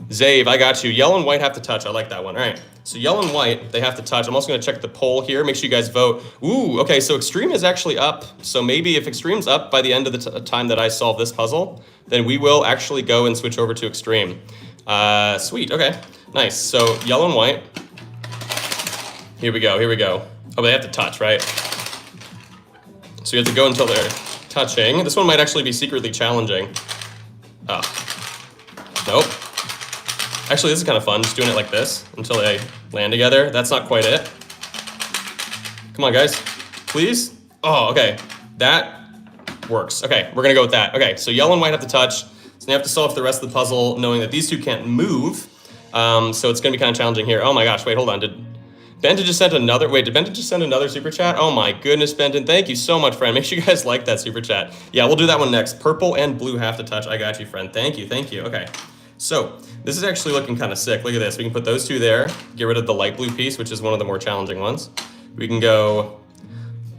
Zave, I got you. Yellow and white have to touch. I like that one. All right. So yellow and white, they have to touch. I'm also going to check the poll here. Make sure you guys vote. Ooh, okay, so Extreme is actually up. So maybe if Extreme's up by the end of the time that I solve this puzzle, then we will actually go and switch over to Extreme. Sweet, okay, nice. So yellow and white. Here we go, here we go. Oh, they have to touch, right? So you have to go until they're touching. This one might actually be secretly challenging. Oh, nope. Actually, this is kind of fun, just doing it like this until they land together. That's not quite it. Come on, guys, please. Oh, okay, that works. Okay, we're gonna go with that. Okay, so yellow and white have to touch. So you have to solve the rest of the puzzle knowing that these two can't move. So it's gonna be kind of challenging here. Oh my gosh, wait, hold on. Did Benton just send another, wait, did Benton just send another super chat? Oh my goodness, Benton, thank you so much, friend. Make sure you guys like that super chat. Yeah, we'll do that one next. Purple and blue have to touch. I got you, friend. Thank you, okay. So this is actually looking kind of sick. Look at this. We can put those two there, get rid of the light blue piece, which is one of the more challenging ones. We can go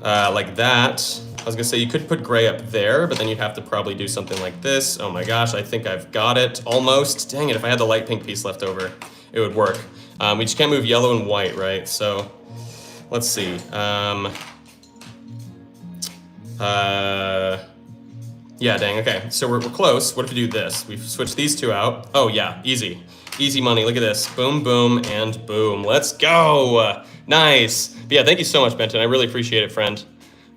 like that. I was gonna say you could put gray up there, but then you'd have to probably do something like this. Oh my gosh, I think I've got it almost. Dang it, if I had the light pink piece left over, it would work. We just can't move yellow and white, right? So let's see. Yeah, dang, okay. So we're close. What if we do this? We switch these two out. Oh yeah, easy. Easy money, look at this. Boom, boom, and boom. Let's go. Nice. But yeah, thank you so much, Benton. I really appreciate it, friend.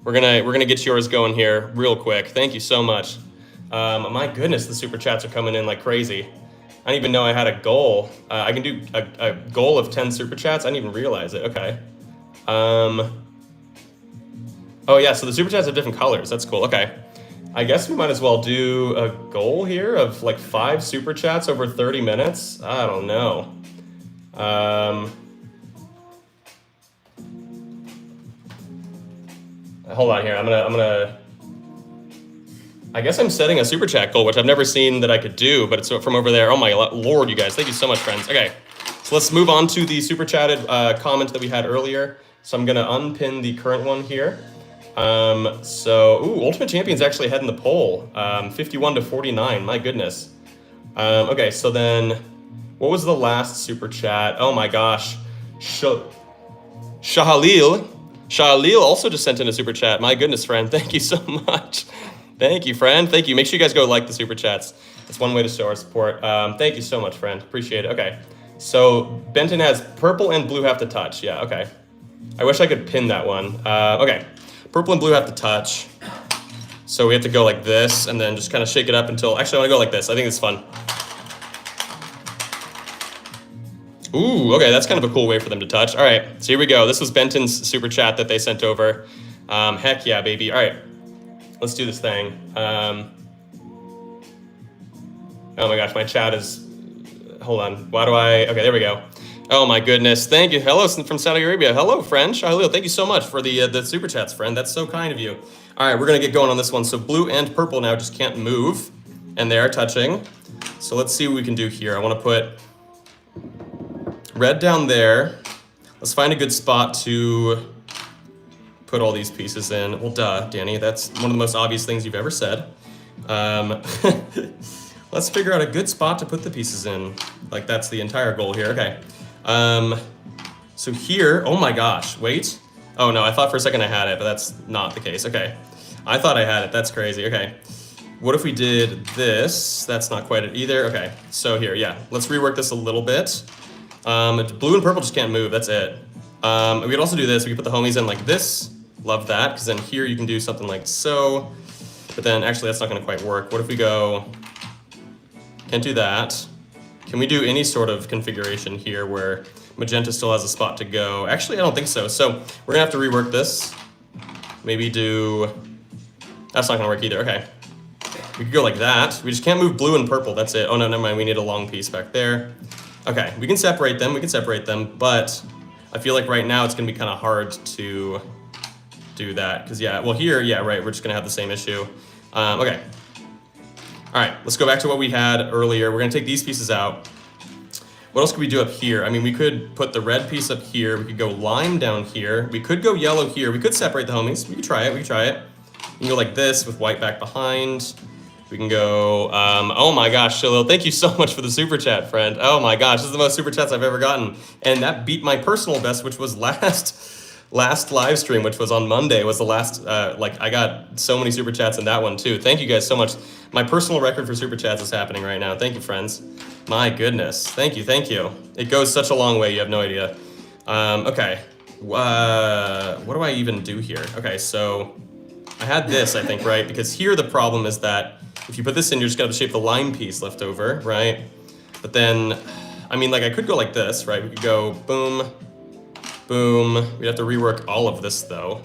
We're gonna get yours going here real quick. Thank you so much. My goodness, the super chats are coming in like crazy. I didn't even know I had a goal. I can do a goal of 10 super chats. I didn't even realize it. Okay. Oh yeah, so the super chats have different colors. That's cool. Okay. I guess we might as well do a goal here of like 5 super chats over 30 minutes. I don't know. Hold on here. I'm gonna. I guess I'm setting a super chat goal, which I've never seen that I could do, but it's from over there. Oh my lord, you guys. Thank you so much, friends. Okay, so let's move on to the super chatted comment that we had earlier. So I'm gonna unpin the current one here. Ultimate Champion's actually ahead in the poll, 51 to 49. My goodness. Okay, so then, what was the last super chat? Oh my gosh, Shahalil also just sent in a super chat. My goodness, friend. Thank you so much. Thank you, friend. Thank you. Make sure you guys go like the super chats. That's one way to show our support. Thank you so much, friend. Appreciate it. Okay. So Benton has purple and blue have to touch. Yeah, okay. I wish I could pin that one. Okay. Purple and blue have to touch. So we have to go like this and then just kind of shake it up until... Actually, I want to go like this. I think it's fun. Ooh, okay. That's kind of a cool way for them to touch. All right. So here we go. This was Benton's super chat that they sent over. Heck yeah, baby. All right. Let's do this thing. Oh my gosh, my chat is... Hold on. Why do I... Okay, there we go. Oh my goodness. Thank you. Hello from Saudi Arabia. Hello, friend. Shahlil, thank you so much for the super chats, friend. That's so kind of you. All right, we're going to get going on this one. So blue and purple now just can't move, and they are touching. So let's see what we can do here. I want to put red down there. Let's find a good spot to put all these pieces in. Well, duh, Danny. That's one of the most obvious things you've ever said. Let's figure out a good spot to put the pieces in. Like, that's the entire goal here. Okay. So here, oh my gosh, wait. Oh no, I thought for a second I had it, but that's not the case. Okay. I thought I had it. That's crazy. Okay. What if we did this? That's not quite it either. Okay. So here, yeah. Let's rework this a little bit. Blue and purple just can't move. That's it. We could also do this. We could put the homies in like this. Love that, because then here you can do something like so. But then actually that's not going to quite work. What if we go... Can't do that. Can we do any sort of configuration here where Magenta still has a spot to go? Actually, I don't think so. So we're gonna have to rework this. Maybe do... That's not gonna work either, okay. We could go like that. We just can't move blue and purple, that's it. Oh no, never mind, we need a long piece back there. Okay, we can separate them, but I feel like right now it's gonna be kind of hard to do that. Because yeah, well here, yeah, right, we're just gonna have the same issue. Okay. All right, let's go back to what we had earlier. We're gonna take these pieces out. What else could we do up here? I mean, we could put the red piece up here. We could go lime down here. We could go yellow here. We could separate the homies. We could try it, We can go like this with white back behind. We can go, oh my gosh, Shalil, thank you so much for the super chat, friend. Oh my gosh, this is the most super chats I've ever gotten. And that beat my personal best, which was last live stream, which was on Monday, was the last, I got so many super chats in that one too. Thank you guys so much. My personal record for super chats is happening right now. Thank you, friends. My goodness. Thank you. It goes such a long way, you have no idea. Okay. What do I even do here? Okay, so I had this, I think, right? Because here the problem is that if you put this in, you're just gonna shape the line piece left over, right? But then, I mean, like I could go like this, right? We could go boom, boom. We'd have to rework all of this though.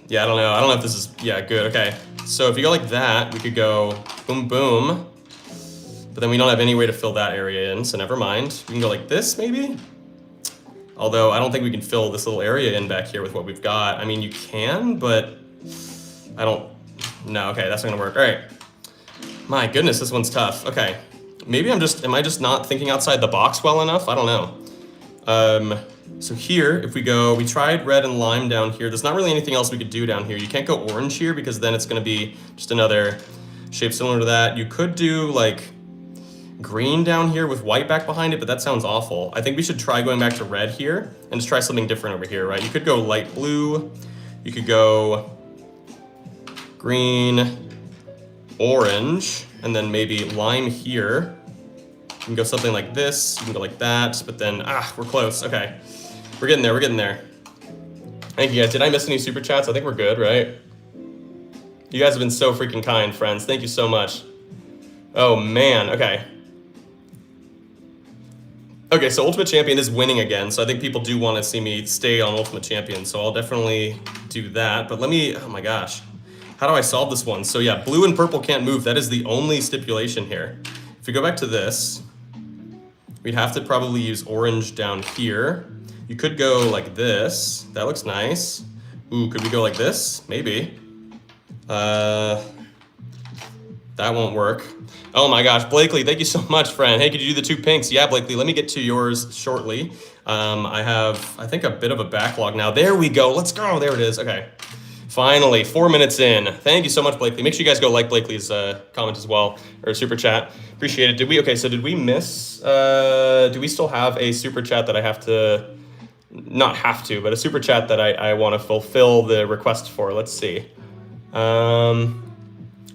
Yeah, I don't know if this is, yeah, good, okay. So if you go like that, we could go boom, boom. But then we don't have any way to fill that area in, so never mind. We can go like this, maybe? Although I don't think we can fill this little area in back here with what we've got. I mean, you can, but I don't, no, okay, that's not gonna work. All right. My goodness, this one's tough. Okay. Maybe am I just not thinking outside the box well enough? I don't know. So here, if we tried red and lime down here. There's not really anything else we could do down here. You can't go orange here because then it's gonna be just another shape similar to that. You could do like green down here with white back behind it, but that sounds awful. I think we should try going back to red here and just try something different over here, right? You could go light blue. You could go green, orange, and then maybe lime here. You can go something like this, you can go like that, but then, we're close, okay. We're getting there. Thank you guys. Did I miss any super chats? I think we're good, right? You guys have been so freaking kind, friends. Thank you so much. Oh, man. Okay. Okay, so Ultimate Champion is winning again, so I think people do want to see me stay on Ultimate Champion, so I'll definitely do that. But let me, oh my gosh. How do I solve this one? So yeah, blue and purple can't move. That is the only stipulation here. If we go back to this, we'd have to probably use orange down here. You could go like this. That looks nice. Ooh, could we go like this? Maybe. That won't work. Oh my gosh, Blakely, thank you so much, friend. Hey, could you do the 2 pinks? Yeah, Blakely, let me get to yours shortly. I have, I think, a bit of a backlog now. There we go, let's go, there it is, okay. Finally, 4 minutes in. Thank you so much, Blakely. Make sure you guys go like Blakely's comment as well, or super chat. Appreciate it. Did we miss, do we still have a super chat that I have to, not have to, but a super chat that I want to fulfill the request for? Let's see.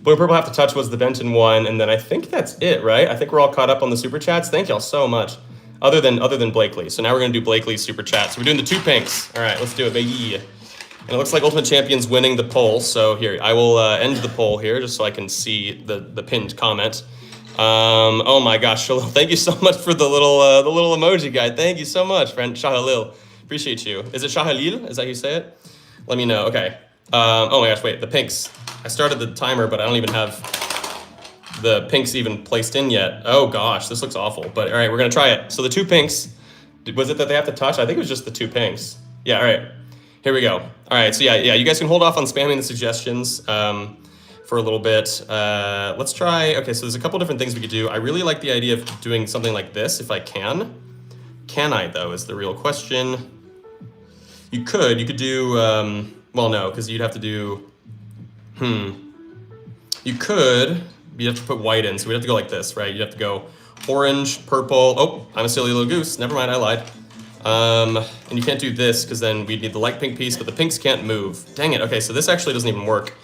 Blue and purple have to touch was the Benton one, and then I think that's it, right? I think we're all caught up on the super chats. Thank y'all so much. Other than Blakely. So now we're gonna do Blakely's super chat. So we're doing the 2 pinks. All right, let's do it, baby. And it looks like Ultimate Champion's winning the poll. So here, I will end the poll here just so I can see the pinned comment. Oh my gosh, Shalil, thank you so much for the little emoji guy. Thank you so much, friend Shahalil. Appreciate you. Is it Shahalil? Is that how you say it? Let me know. Okay. Oh my gosh, wait, the pinks. I started the timer, but I don't even have the pinks even placed in yet. Oh gosh, this looks awful. But all right, we're gonna try it. So the 2 pinks, was it that they have to touch? I think it was just the 2 pinks. Yeah, all right, here we go. All right, so yeah, you guys can hold off on spamming the suggestions for a little bit. Let's try, okay, so there's a couple different things we could do. I really like the idea of doing something like this if I can. Can I though, is the real question. You could do, well no, because you'd have to do, you have to put white in, so we'd have to go like this, right? You'd have to go orange, purple, oh, I'm a silly little goose, never mind, I lied. And you can't do this, because then we'd need the light pink piece, but the pinks can't move. Dang it, okay, so this actually doesn't even work.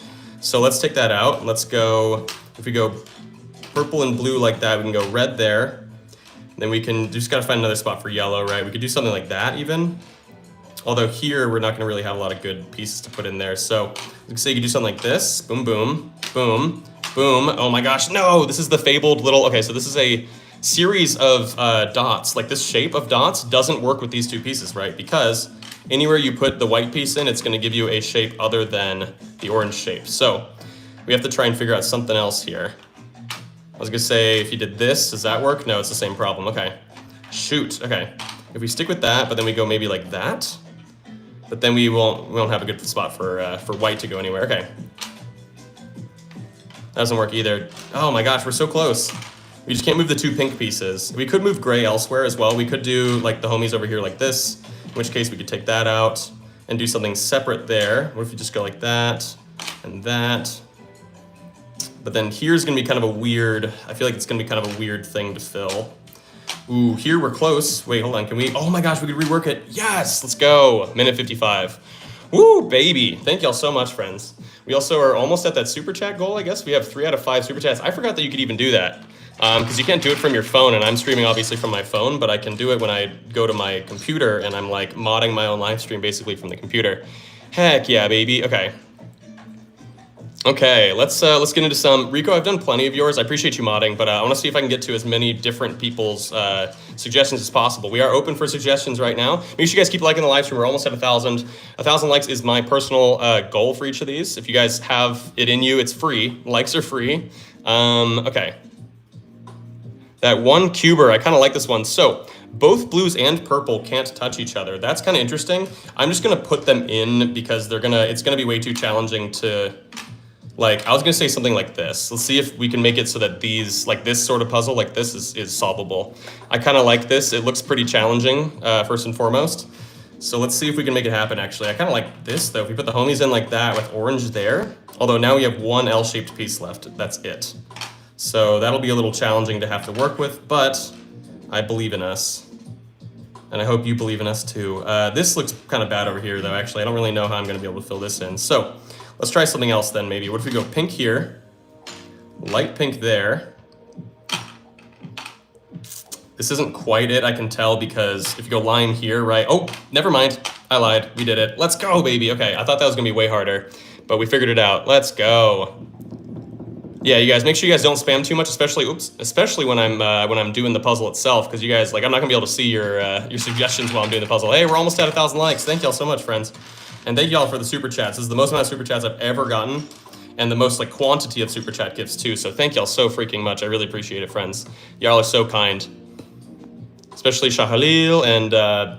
So let's take that out, let's go, if we go purple and blue like that, we can go red there. Then we can, just gotta find another spot for yellow, right? We could do something like that even. Although here, we're not gonna really have a lot of good pieces to put in there. So, let's say you could do something like this. Boom, boom, boom, boom. Oh my gosh, no, this is the fabled little, okay, so this is a series of dots. Like this shape of dots doesn't work with these 2 pieces, right? Because anywhere you put the white piece in, it's gonna give you a shape other than the orange shape. So, we have to try and figure out something else here. I was gonna say, if you did this, does that work? No, it's the same problem, okay. Shoot, okay. If we stick with that, but then we go maybe like that, but then we won't have a good spot for white to go anywhere. Okay. That doesn't work either. Oh my gosh, we're so close. We just can't move the 2 pink pieces. We could move gray elsewhere as well. We could do like the homies over here like this, in which case we could take that out and do something separate there. What if you just go like that and that? But then here's gonna be kind of a weird, I feel like it's gonna be kind of a weird thing to fill. Ooh, here we're close. Wait, hold on, can we, oh my gosh, we could rework it. Yes, let's go, minute 55. Woo, baby, thank y'all so much, friends. We also are almost at that super chat goal, I guess. We have 3 out of 5 super chats. I forgot that you could even do that, because you can't do it from your phone, and I'm streaming obviously from my phone, but I can do it when I go to my computer, and I'm like modding my own live stream basically from the computer. Heck yeah, baby, okay. Okay, let's get into some. Rico, I've done plenty of yours. I appreciate you modding, but I want to see if I can get to as many different people's suggestions as possible. We are open for suggestions right now. Make sure you guys keep liking the live stream. We're almost at 1,000. 1,000 likes is my personal goal for each of these. If you guys have it in you, it's free. Likes are free. Okay. That one cuber, I kind of like this one. So both blues and purple can't touch each other. That's kind of interesting. I'm just gonna put them in because it's gonna be way too challenging to. Like, I was gonna say something like this. Let's see if we can make it so that these, like this sort of puzzle, like this is solvable. I kind of like this. It looks pretty challenging, first and foremost. So let's see if we can make it happen, actually. I kind of like this, though. If we put the homies in like that with orange there, although now we have one L-shaped piece left. That's it. So that'll be a little challenging to have to work with, but I believe in us. And I hope you believe in us, too. This looks kind of bad over here, though, actually. I don't really know how I'm gonna be able to fill this in. So let's try something else then, maybe. What if we go pink here, light pink there. This isn't quite it, I can tell, because if you go lime here, right? Oh, never mind, I lied, we did it. Let's go, baby. Okay, I thought that was gonna be way harder, but we figured it out. Let's go. Yeah, you guys, make sure you guys don't spam too much, especially when I'm doing the puzzle itself, because you guys, like, I'm not gonna be able to see your suggestions while I'm doing the puzzle. Hey, we're almost at 1,000 likes. Thank y'all so much, friends, and thank y'all for the super chats. This is the most amount of super chats I've ever gotten, and the most like quantity of super chat gifts too. So thank y'all so freaking much. I really appreciate it, friends. Y'all are so kind. Especially Shahalil and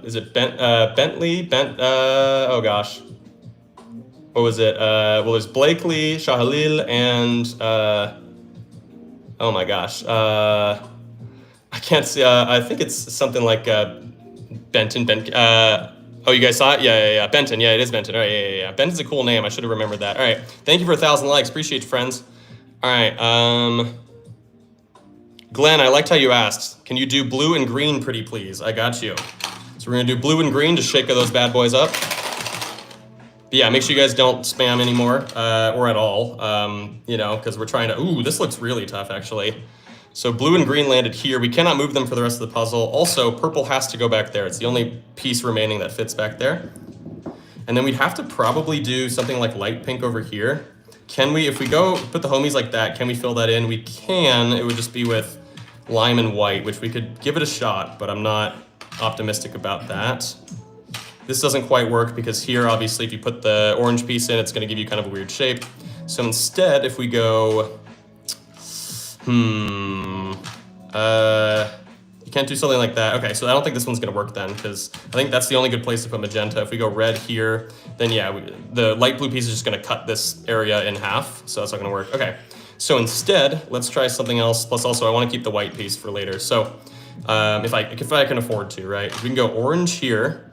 is it Bentley? Oh gosh. What was it? Well, there's Blakely, Shahalil, and oh my gosh. I can't see. I think it's something like Benton. Oh, you guys saw it? Yeah. Benton. Yeah, it is Benton. All right, yeah. Benton's a cool name. I should have remembered that. All right. Thank you for 1,000 likes. Appreciate you, friends. All right. Glenn, I liked how you asked. Can you do blue and green, pretty please? I got you. So we're gonna do blue and green to shake those bad boys up. But yeah, make sure you guys don't spam anymore, or at all, you know, because we're trying to, ooh, this looks really tough, actually. So blue and green landed here. We cannot move them for the rest of the puzzle. Also, purple has to go back there. It's the only piece remaining that fits back there. And then we'd have to probably do something like light pink over here. Can we, if we go put the homies like that, can we fill that in? We can. It would just be with lime and white, which we could give it a shot, but I'm not optimistic about that. This doesn't quite work because here, obviously, if you put the orange piece in, it's going to give you kind of a weird shape. So instead, if we go, you can't do something like that. Okay, so I don't think this one's going to work then, because I think that's the only good place to put magenta. If we go red here, then yeah, the light blue piece is just going to cut this area in half, so that's not going to work. Okay, so instead, let's try something else. Plus, also, I want to keep the white piece for later. So if I can afford to, right? We can go orange here.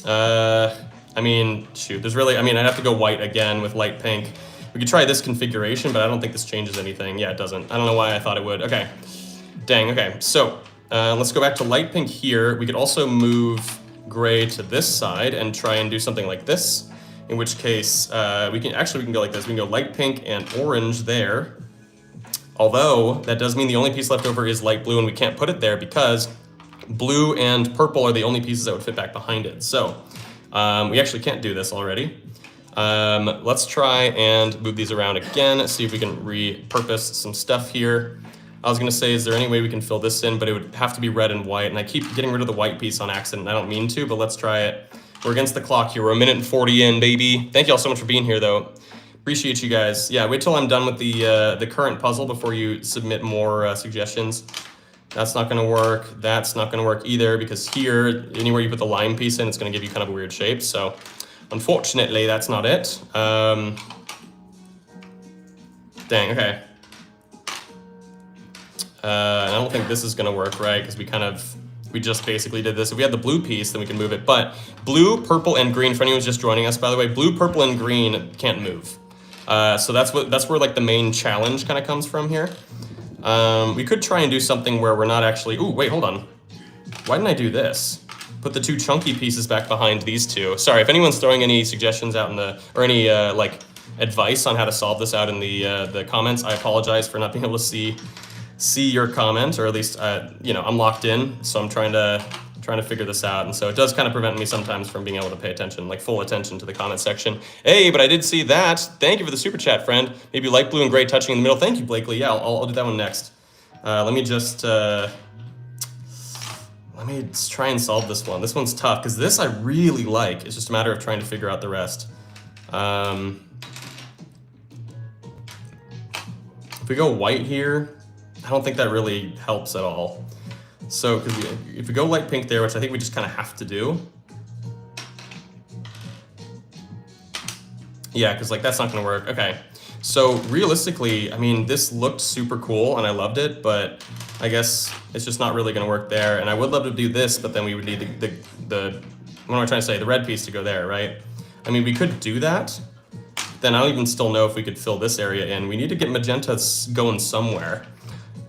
I mean, shoot, there's really, I mean, I'd have to go white again with light pink. We could try this configuration, but I don't think this changes anything. Yeah, it doesn't. I don't know why I thought it would. Okay. Dang, okay. So, let's go back to light pink here. We could also move gray to this side and try and do something like this, in which case, we can go like this. We can go light pink and orange there. Although, that does mean the only piece left over is light blue, and we can't put it there because blue and purple are the only pieces that would fit back behind it. So we actually can't do this already. Let's try and move these around again, see if we can repurpose some stuff here. I was gonna say, is there any way we can fill this in, but it would have to be red and white, and I keep getting rid of the white piece on accident. I don't mean to, but let's try it. We're against the clock here. We're 1 minute and 40 in, baby. Thank you all so much for being here, though. Appreciate you guys. Yeah, wait till I'm done with the current puzzle before you submit more suggestions. That's not going to work. That's not going to work either, because here, anywhere you put the lime piece in, it's going to give you kind of a weird shape. So, unfortunately, that's not it. Dang, okay. I don't think this is going to work, right? Because we just basically did this. If we had the blue piece, then we can move it. But blue, purple, and green, for anyone who's just joining us, by the way, blue, purple, and green can't move. So that's where like the main challenge kind of comes from here. We could try and do something where we're not actually, ooh, wait, hold on. Why didn't I do this? Put the two chunky pieces back behind these two. Sorry, if anyone's throwing any suggestions out or any like advice on how to solve this out in the comments, I apologize for not being able to see your comment, or at least, you know, I'm locked in, so I'm trying to figure this out, and so it does kind of prevent me sometimes from being able to pay attention, like full attention to the comment section. Hey, but I did see that. Thank you for the super chat, friend. Maybe light blue and gray touching in the middle. Thank you, Blakely. Yeah, I'll do that one next. Let me try and solve this one. This one's tough, because this I really like. It's just a matter of trying to figure out the rest. If we go white here, I don't think that really helps at all. So, if we go light pink there, which I think we just kind of have to do. Yeah, because like that's not going to work. Okay, so realistically, I mean, this looked super cool and I loved it, but I guess it's just not really going to work there. And I would love to do this, but then we would need the what am I trying to say? The red piece to go there, right? I mean, we could do that. Then I don't even still know if we could fill this area in. We need to get magenta going somewhere.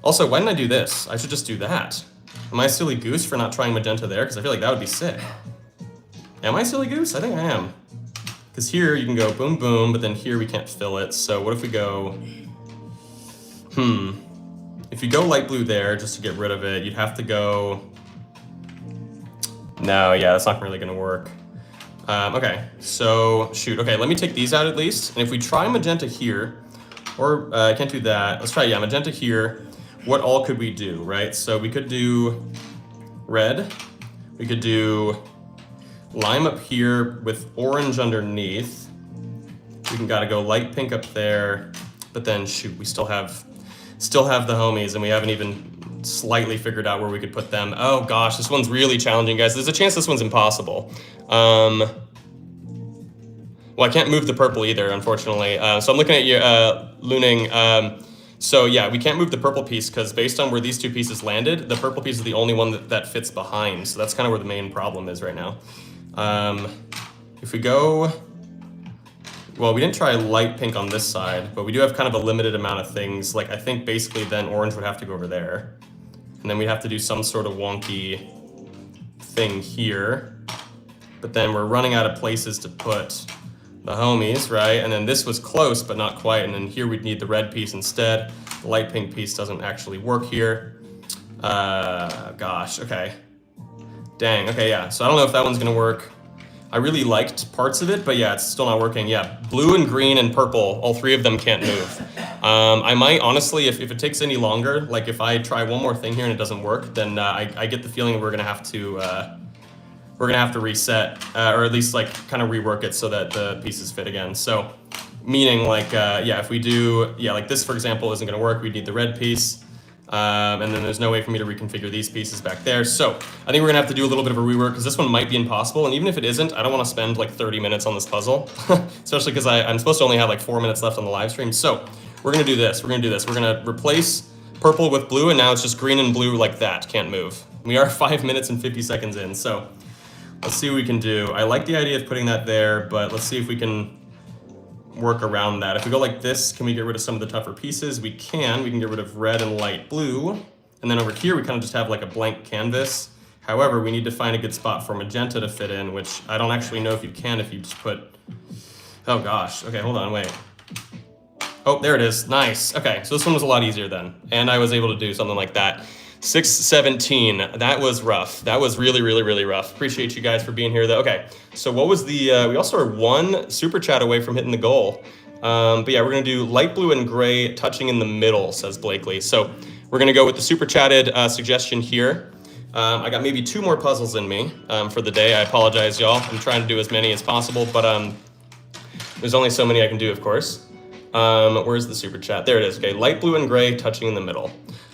Also, why didn't I do this? I should just do that. Am I a silly goose for not trying magenta there? Because I feel like that would be sick. Am I a silly goose? I think I am. Because here you can go boom, boom, but then here we can't fill it. So what if we go, if you go light blue there, just to get rid of it, you'd have to go, no, yeah, that's not really gonna work. Okay, so shoot. Okay, let me take these out at least. And if we try magenta here, or I can't do that. Let's try, yeah, magenta here. What all could we do, right? So we could do red. We could do lime up here with orange underneath. We can gotta go light pink up there. But then shoot, we still have the homies and we haven't even slightly figured out where we could put them. Oh gosh, this one's really challenging, guys. There's a chance this one's impossible. Well, I can't move the purple either, unfortunately. So I'm looking at you, Luning. So yeah, we can't move the purple piece because based on where these two pieces landed, the purple piece is the only one that fits behind. So that's kind of where the main problem is right now. If we go, well, we didn't try light pink on this side, but we do have kind of a limited amount of things. Like I think basically then orange would have to go over there. And then we'd have to do some sort of wonky thing here. But then we're running out of places to put the homies, right? And then this was close, but not quite. And then here we'd need the red piece instead. The light pink piece doesn't actually work here. Gosh, okay. Dang, okay, yeah. So I don't know if that one's gonna work. I really liked parts of it, but yeah, it's still not working. Yeah, blue and green and purple, all three of them can't move. I might, honestly, if it takes any longer, like if I try one more thing here and it doesn't work, then I get the feeling we're gonna have to reset, or at least like kind of rework it so that the pieces fit again. So, meaning like, yeah, if we do, yeah, like this, for example, isn't gonna work, we'd need the red piece. And then there's no way for me to reconfigure these pieces back there. So I think we're gonna have to do a little bit of a rework because this one might be impossible. And even if it isn't, I don't wanna spend like 30 minutes on this puzzle, especially because I'm supposed to only have like 4 minutes left on the live stream. So we're gonna do this, we're gonna replace purple with blue and now it's just green and blue like that, can't move. We are 5 minutes and 50 seconds in, so let's see what we can do. I like the idea of putting that there, but let's see if we can work around that. If we go like this, can we get rid of some of the tougher pieces? We can get rid of red and light blue. And then over here, we kind of just have like a blank canvas. However, we need to find a good spot for magenta to fit in, which I don't actually know if you can if you just put, oh gosh. Okay, hold on, wait. Oh, there it is, nice. Okay, so this one was a lot easier then. And I was able to do something like that. 6:17, that was rough. That was really, really, really rough. Appreciate you guys for being here though. Okay, so what was the, we also are one super chat away from hitting the goal. But yeah, we're gonna do light blue and gray touching in the middle, says Blakely. So we're gonna go with the super chatted suggestion here. I got maybe 2 more puzzles in me for the day. I apologize, y'all. I'm trying to do as many as possible, but there's only so many I can do, of course. Where's the super chat? There it is. Okay, light blue and gray touching in the middle.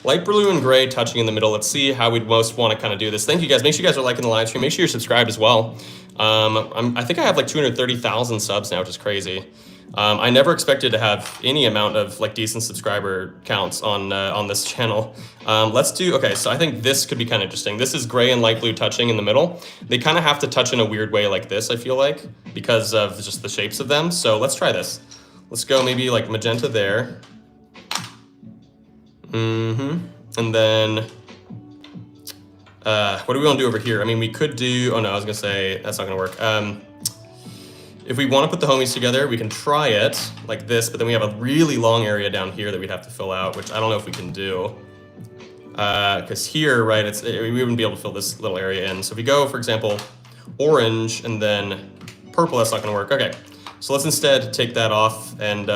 Light blue and gray touching in the middle. Let's see how we'd most want to kind of do this. Thank you guys. Make sure you guys are liking the live stream. Make sure you're subscribed as well. I think I have like 230,000 subs now, which is crazy. I never expected to have any amount of like decent subscriber counts on this channel. Let's do, okay, so I think this could be kind of interesting. This is gray and light blue touching in the middle. They kind of have to touch in a weird way like this, I feel like, because of just the shapes of them. So let's try this. Let's go maybe like magenta there. And then, what do we want to do over here? I mean, we could do, oh no, I was gonna say, that's not gonna work. If we want to put the homies together, we can try it like this, but then we have a really long area down here that we'd have to fill out, which I don't know if we can do. Because here, right, we wouldn't be able to fill this little area in. So if we go, for example, orange and then purple, that's not gonna work. Okay, so let's instead take that off and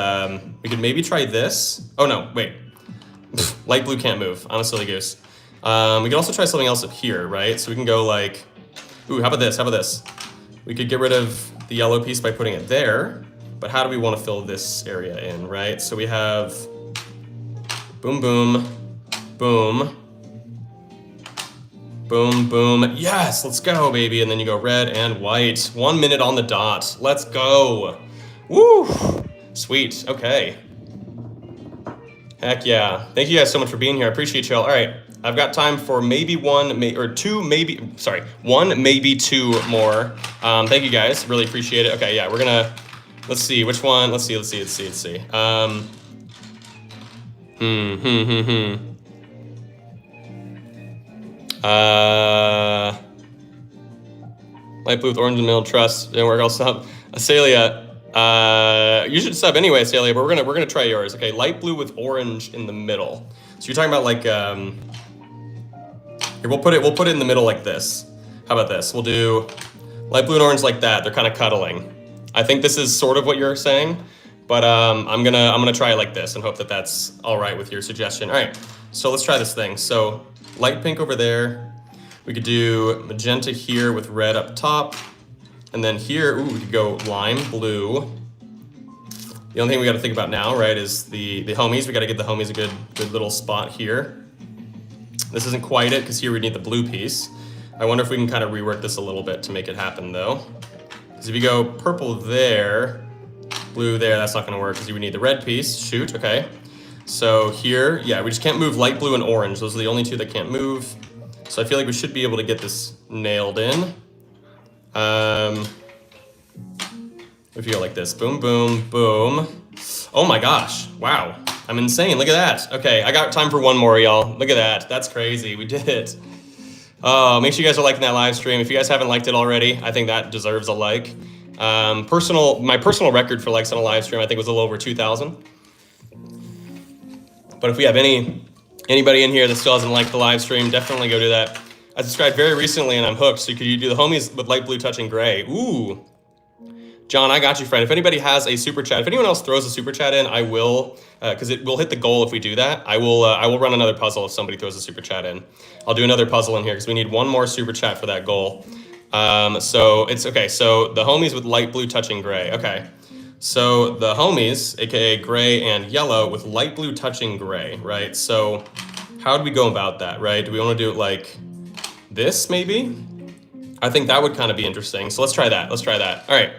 we could maybe try this. Oh no, wait. Light blue can't move. I'm a silly goose. We could also try something else up here, right? So we can go like, ooh, how about this? How about this? We could get rid of the yellow piece by putting it there, but how do we want to fill this area in, right? So we have boom, boom, boom, boom, boom. Yes, let's go, baby. And then you go red and white. 1 minute on the dot. Let's go. Woo! Sweet. Okay. Heck yeah. Thank you guys so much for being here. I appreciate y'all. All right. I've got time for maybe one, maybe 2 more. Thank you guys. Really appreciate it. Okay, yeah, we're gonna, let's see, which one? Let's see. Light blue with orange in the middle, trust, didn't work, I'll sub. Asalia, you should sub anyway, Asalia, but we're gonna try yours. Okay, light blue with orange in the middle. So you're talking about like, here, we'll put it in the middle like this. How about this? We'll do Light blue and orange like that. They're kind of cuddling. I think this is sort of what you're saying, but I'm gonna try it like this and hope that that's all right with your suggestion. All right, so let's try this thing. So light pink over there. We could do magenta here with red up top, and then here, ooh, we could go lime blue. The only thing we got to think about now, right, is the homies. We got to get the homies a good little spot here. This isn't quite it because here we need the blue piece. I wonder if we can kind of rework this a little bit to make it happen though. Because if you go purple there, blue there, that's not going to work because you would need the red piece. Shoot, okay. So here, yeah, we just can't move light blue and orange. Those are the only two that can't move. So I feel like we should be able to get this nailed in. If you go like this, boom, boom, boom. Oh my gosh, wow, I'm insane, look at that. Okay, I got time for one more, y'all. Look at that, that's crazy, we did it. Oh, make sure you guys are liking that live stream. If you guys haven't liked it already, I think that deserves a like. My personal record for likes on a live stream, I think was a little over 2,000. But if we have anybody in here that still hasn't liked the live stream, definitely go do that. I subscribed very recently and I'm hooked, so could you do the homies with light blue touching gray? Ooh. John, I got you, friend. If anybody has a super chat, if anyone else throws a super chat in, I will, because it will hit the goal if we do that. I will run another puzzle if somebody throws a super chat in. I'll do another puzzle in here because we need one more super chat for that goal. So it's okay. So the homies with light blue touching gray. Okay. So the homies, aka gray and yellow, with light blue touching gray, right? So how do we go about that, right? Do we want to do it like this, maybe? I think that would kind of be interesting. So let's try that. Let's try that. All right.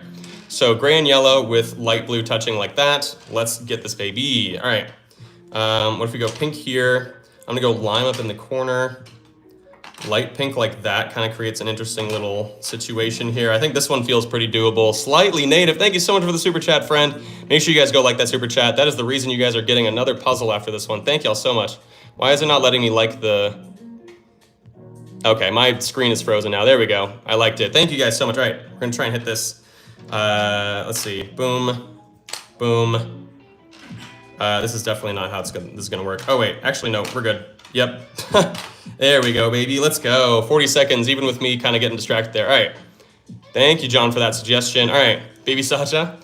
So gray and yellow with light blue touching like that. Let's get this baby. All right. What if we go pink here? I'm gonna go lime up in the corner. Light pink like that kind of creates an interesting little situation here. I think this one feels pretty doable. Slightly native. Thank you so much for the super chat, friend. Make sure you guys go like that super chat. That is the reason you guys are getting another puzzle after this one. Thank y'all so much. Why is it not letting me like the... Okay, my screen is frozen now. There we go. I liked it. Thank you guys so much. All right, we're gonna try and hit this. Let's see. Boom, boom. This is definitely not how this is gonna work. Oh wait, actually no, we're good. Yep. There we go, baby. Let's go. 40 seconds, even with me kind of getting distracted there. All right. Thank you, John, for that suggestion. All right, baby Saja.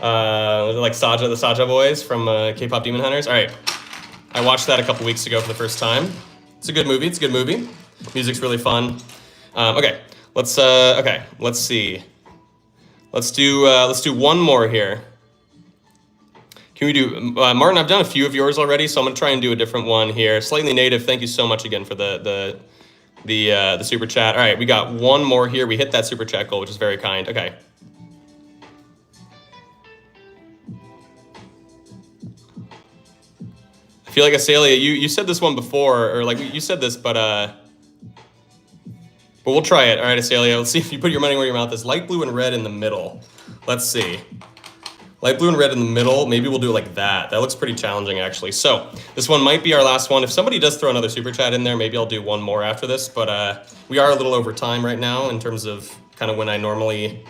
Like Saja, the Saja boys from K-pop Demon Hunters. All right. I watched that a couple weeks ago for the first time. It's a good movie. It's a good movie. Music's really fun. Okay. Let's see. Let's do one more here. Can we do, Martin, I've done a few of yours already, so I'm gonna try and do a different one here. Slightly native, thank you so much again for the super chat. All right, we got one more here. We hit that super chat goal, which is very kind. Okay. I feel like Asalia, you said this one before, or like you said this, but we'll try it. All right, Asalia, let's see if you put your money where your mouth is. Light blue and red in the middle. Let's see. Light blue and red in the middle. Maybe we'll do it like that. That looks pretty challenging, actually. So this one might be our last one. If somebody does throw another super chat in there, maybe I'll do one more after this. But we are a little over time right now in terms of kind of when I normally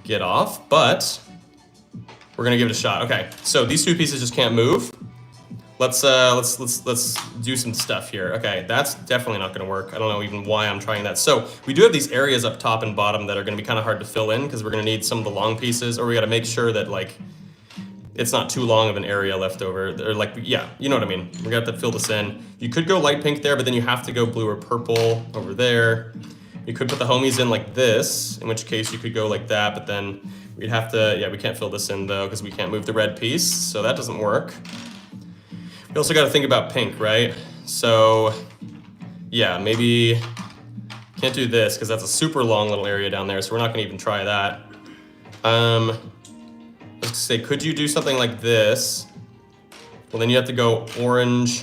get off. But we're gonna give it a shot. Okay. So these two pieces just can't move. Let's do some stuff here. Okay, that's definitely not gonna work. I don't know even why I'm trying that. So we do have these areas up top and bottom that are gonna be kind of hard to fill in because we're gonna need some of the long pieces, or we gotta make sure that like it's not too long of an area left over, or like, yeah, you know what I mean. We're gonna have to fill this in. You could go light pink there, but then you have to go blue or purple over there. You could put the homies in like this, in which case you could go like that, but then we'd have to, yeah, we can't fill this in though because we can't move the red piece, so that doesn't work. We also got to think about pink, right? So, yeah, maybe can't do this because that's a super long little area down there, so we're not going to even try that. Let's say, could you do something like this? Well, then you have to go orange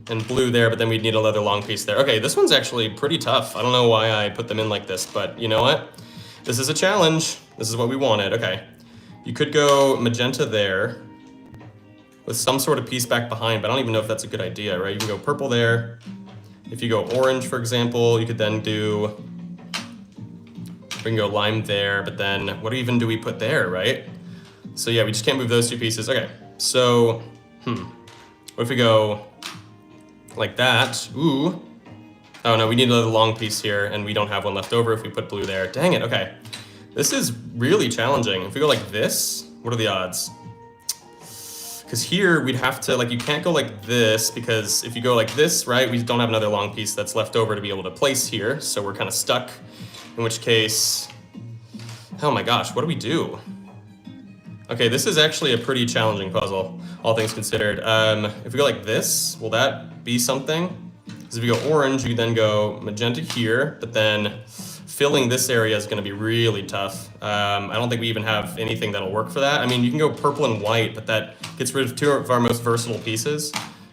and blue there, but then we'd need another long piece there. Okay, this one's actually pretty tough. I don't know why I put them in like this, but you know what? This is a challenge. This is what we wanted. Okay, you could go magenta there with some sort of piece back behind, but I don't even know if that's a good idea, right? You can go purple there. If you go orange, for example, you could then do, we can go lime there, but then what even do we put there, right? So yeah, we just can't move those two pieces. Okay, so, what if we go like that? Ooh, Oh no, we need another long piece here, and we don't have one left over if we put blue there. Dang it, okay. This is really challenging. If we go like this, what are the odds? Because here we'd have to, like, you can't go like this, because if you go like this, right, we don't have another long piece that's left over to be able to place here, so we're kind of stuck, in which case, oh my gosh, what do we do? Okay, this is actually a pretty challenging puzzle, all things considered. If we go like this, will that be something? Because if you go orange, you then go magenta here, but then filling this area is going to be really tough. I don't think we even have anything that'll work for that. I mean, you can go purple and white, but that gets rid of two of our most versatile pieces,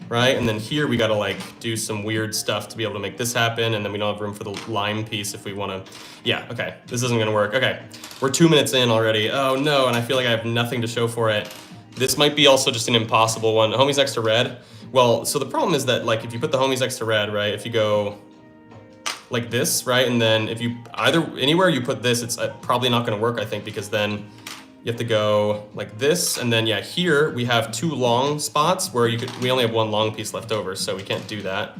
right? And then here we got to like do some weird stuff to be able to make this happen, and then we don't have room for the lime piece if we want to. Yeah, okay, this isn't going to work. Okay, we're 2 minutes in already. Oh no, and I feel like I have nothing to show for it. This might be also just an impossible one. Homies next to red. Well, so the problem is that, like, if you put the homies next to red, right, if you go like this, right, and then if you anywhere you put this, it's probably not going to work, I think, because then you have to go like this, and then yeah, here we have 2 long spots where we only have 1 long piece left over, so we can't do that.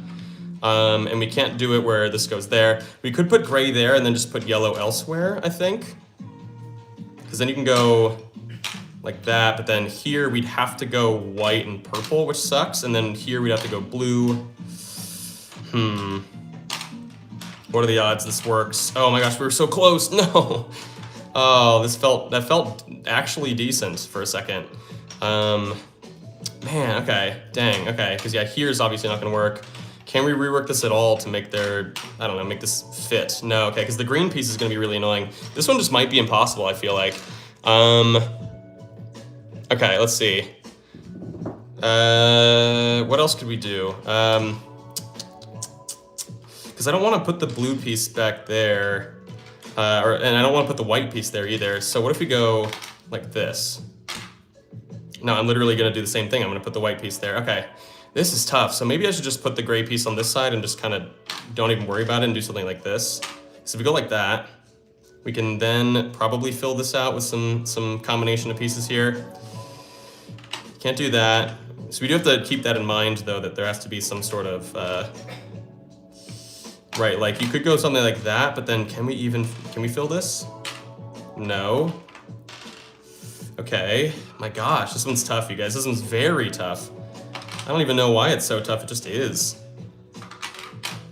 And we can't do it where this goes there. We could put gray there and then just put yellow elsewhere, I think, because then you can go like that, but then here we'd have to go white and purple, which sucks, and then here we'd have to go blue. What are the odds this works? Oh my gosh, we were so close. No. Oh, that felt actually decent for a second. Man, okay, dang, okay, because yeah, here's obviously not gonna work. Can we rework this at all to make I don't know, make this fit? No, okay, because the green piece is gonna be really annoying. This one just might be impossible, I feel like. Okay, let's see. What else could we do? Because I don't want to put the blue piece back there, and I don't want to put the white piece there either. So what if we go like this? No, I'm literally going to do the same thing. I'm going to put the white piece there. Okay, this is tough. So maybe I should just put the gray piece on this side and just kind of don't even worry about it and do something like this. So if we go like that, we can then probably fill this out with some combination of pieces here. Can't do that. So we do have to keep that in mind, though, that there has to be some sort of... Right, like you could go something like that, but then can we fill this? No. Okay, my gosh, this one's tough, you guys. This one's very tough. I don't even know why it's so tough, it just is.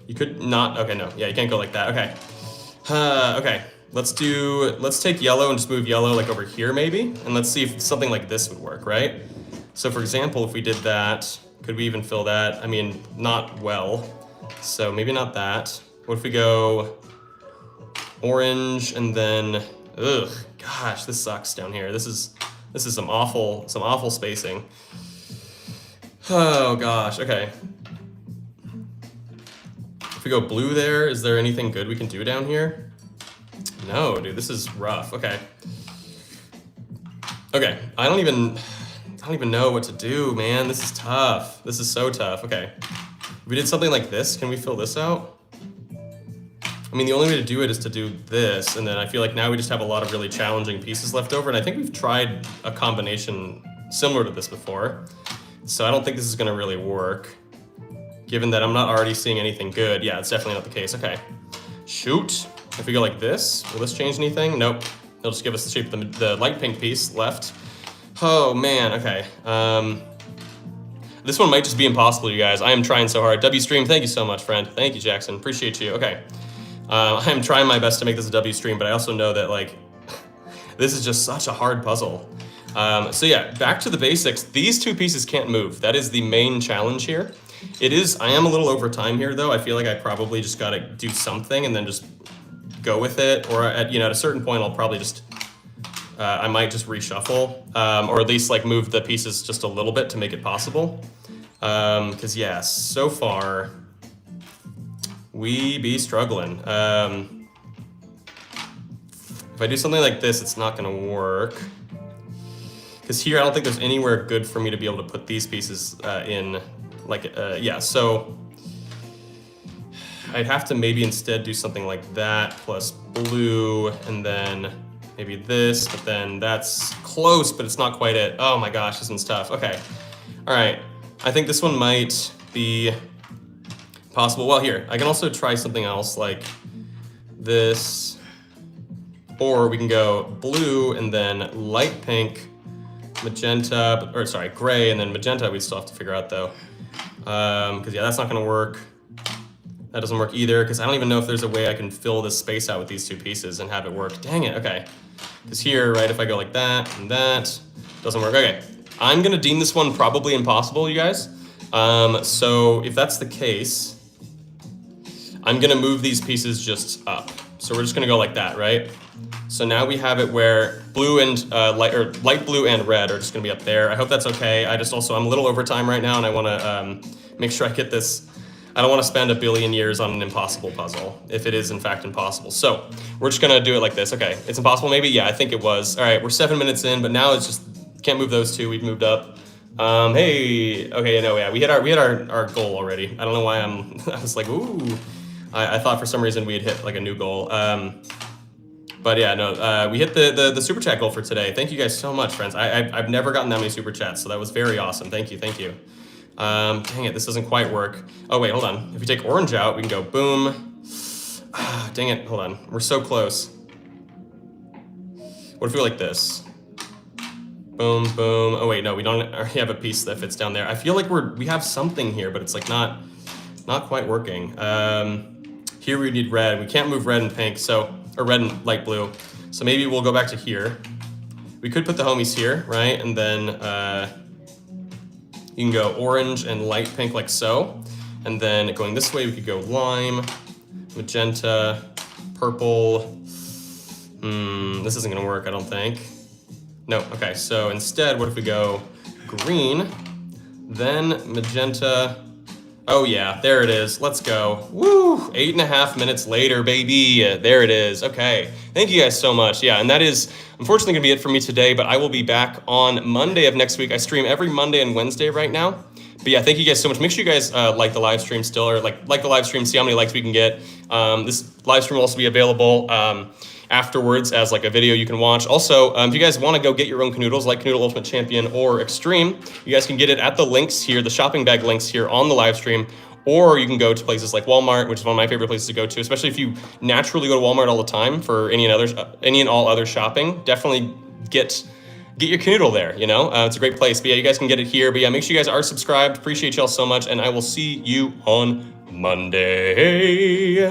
You could not, okay, no, yeah, you can't go like that, okay. Okay, let's take yellow and just move yellow like over here maybe, and let's see if something like this would work, right? So for example, if we did that, could we even fill that? I mean, not well. So maybe not that. What if we go orange and then, ugh, gosh, this sucks down here. This is some awful spacing. Oh gosh, okay. If we go blue there, is there anything good we can do down here? No, dude, this is rough. Okay. Okay, I don't even know what to do, man. This is tough. This is so tough. Okay. If we did something like this, can we fill this out? I mean, the only way to do it is to do this, and then I feel like now we just have a lot of really challenging pieces left over, and I think we've tried a combination similar to this before, so I don't think this is gonna really work, given that I'm not already seeing anything good. Yeah, it's definitely not the case. Okay, shoot. If we go like this, will this change anything? Nope. It'll just give us the shape of the light pink piece left. Oh man, okay. This one might just be impossible, you guys. I am trying so hard. W stream, thank you so much, friend. Thank you, Jackson. Appreciate you. Okay. I am trying my best to make this a W stream, but I also know that, like, this is just such a hard puzzle. So yeah, back to the basics. These 2 pieces can't move. That is the main challenge here. I am a little over time here, though. I feel like I probably just gotta do something and then just go with it. Or at a certain point, I'll probably just, I might just reshuffle, or at least like move the pieces just a little bit to make it possible. Because yeah, so far we be struggling. If I do something like this, it's not gonna work. Because here, I don't think there's anywhere good for me to be able to put these pieces in. Like, yeah, so I'd have to maybe instead do something like that, plus blue, and then maybe this, but then that's close, but it's not quite it. Oh my gosh, this one's tough. Okay, all right. I think this one might be Possible. Well, here, I can also try something else like this, or we can go blue and then light pink, magenta, or sorry, gray and then magenta. We still have to figure out though, because yeah, that's not gonna work. That doesn't work either, because I don't even know if there's a way I can fill this space out with these two pieces and have it work. Dang it, okay. Because here, right, if I go like that and that, doesn't work. Okay, I'm gonna deem this one probably impossible, you guys. So if that's the case, I'm gonna move these pieces just up. So we're just gonna go like that, right? So now we have it where blue and light blue and red are just gonna be up there. I hope that's okay. I'm a little over time right now, and I wanna make sure I get this. I don't wanna spend a billion years on an impossible puzzle, if it is in fact impossible. So we're just gonna do it like this. Okay, it's impossible maybe? Yeah, I think it was. All right, we're 7 minutes in, but now it's just, can't move those two, we've moved up. Hey, okay, no, yeah, we hit our goal already. I don't know why I was like, ooh. I thought for some reason we had hit like a new goal. But yeah, no, we hit the super chat goal for today. Thank you guys so much, friends. I've never gotten that many super chats, so that was very awesome. Thank you, thank you. Dang it, this doesn't quite work. Oh wait, hold on. If we take orange out, we can go boom. Dang it, hold on. We're so close. What if we go like this? Boom, boom. Oh wait, no, we don't already have a piece that fits down there. I feel like we have something here, but it's like not quite working. Here we need red. We can't move red and pink, or red and light blue. So maybe we'll go back to here. We could put the homies here, right? And then you can go orange and light pink like so. And then going this way, we could go lime, magenta, purple. This isn't gonna work, I don't think. No, okay, so instead, what if we go green, then magenta. Oh yeah, there it is. Let's go. Woo! 8.5 minutes later, baby. There it is. Okay. Thank you guys so much. Yeah, and that is unfortunately gonna be it for me today, but I will be back on Monday of next week. I stream every Monday and Wednesday right now. But yeah, thank you guys so much. Make sure you guys like the live stream still, or like the live stream, see how many likes we can get. This live stream will also be available afterwards as like a video you can watch. Also, if you guys want to go get your own Kanoodles, like Kanoodle Ultimate Champion or Extreme, you guys can get it at the links here, the shopping bag links here on the live stream, or you can go to places like Walmart, which is one of my favorite places to go to, especially if you naturally go to Walmart all the time for any and all other shopping. Definitely get your Kanoodle there, you know? It's a great place. But yeah, you guys can get it here. But yeah, make sure you guys are subscribed. Appreciate y'all so much, and I will see you on Monday.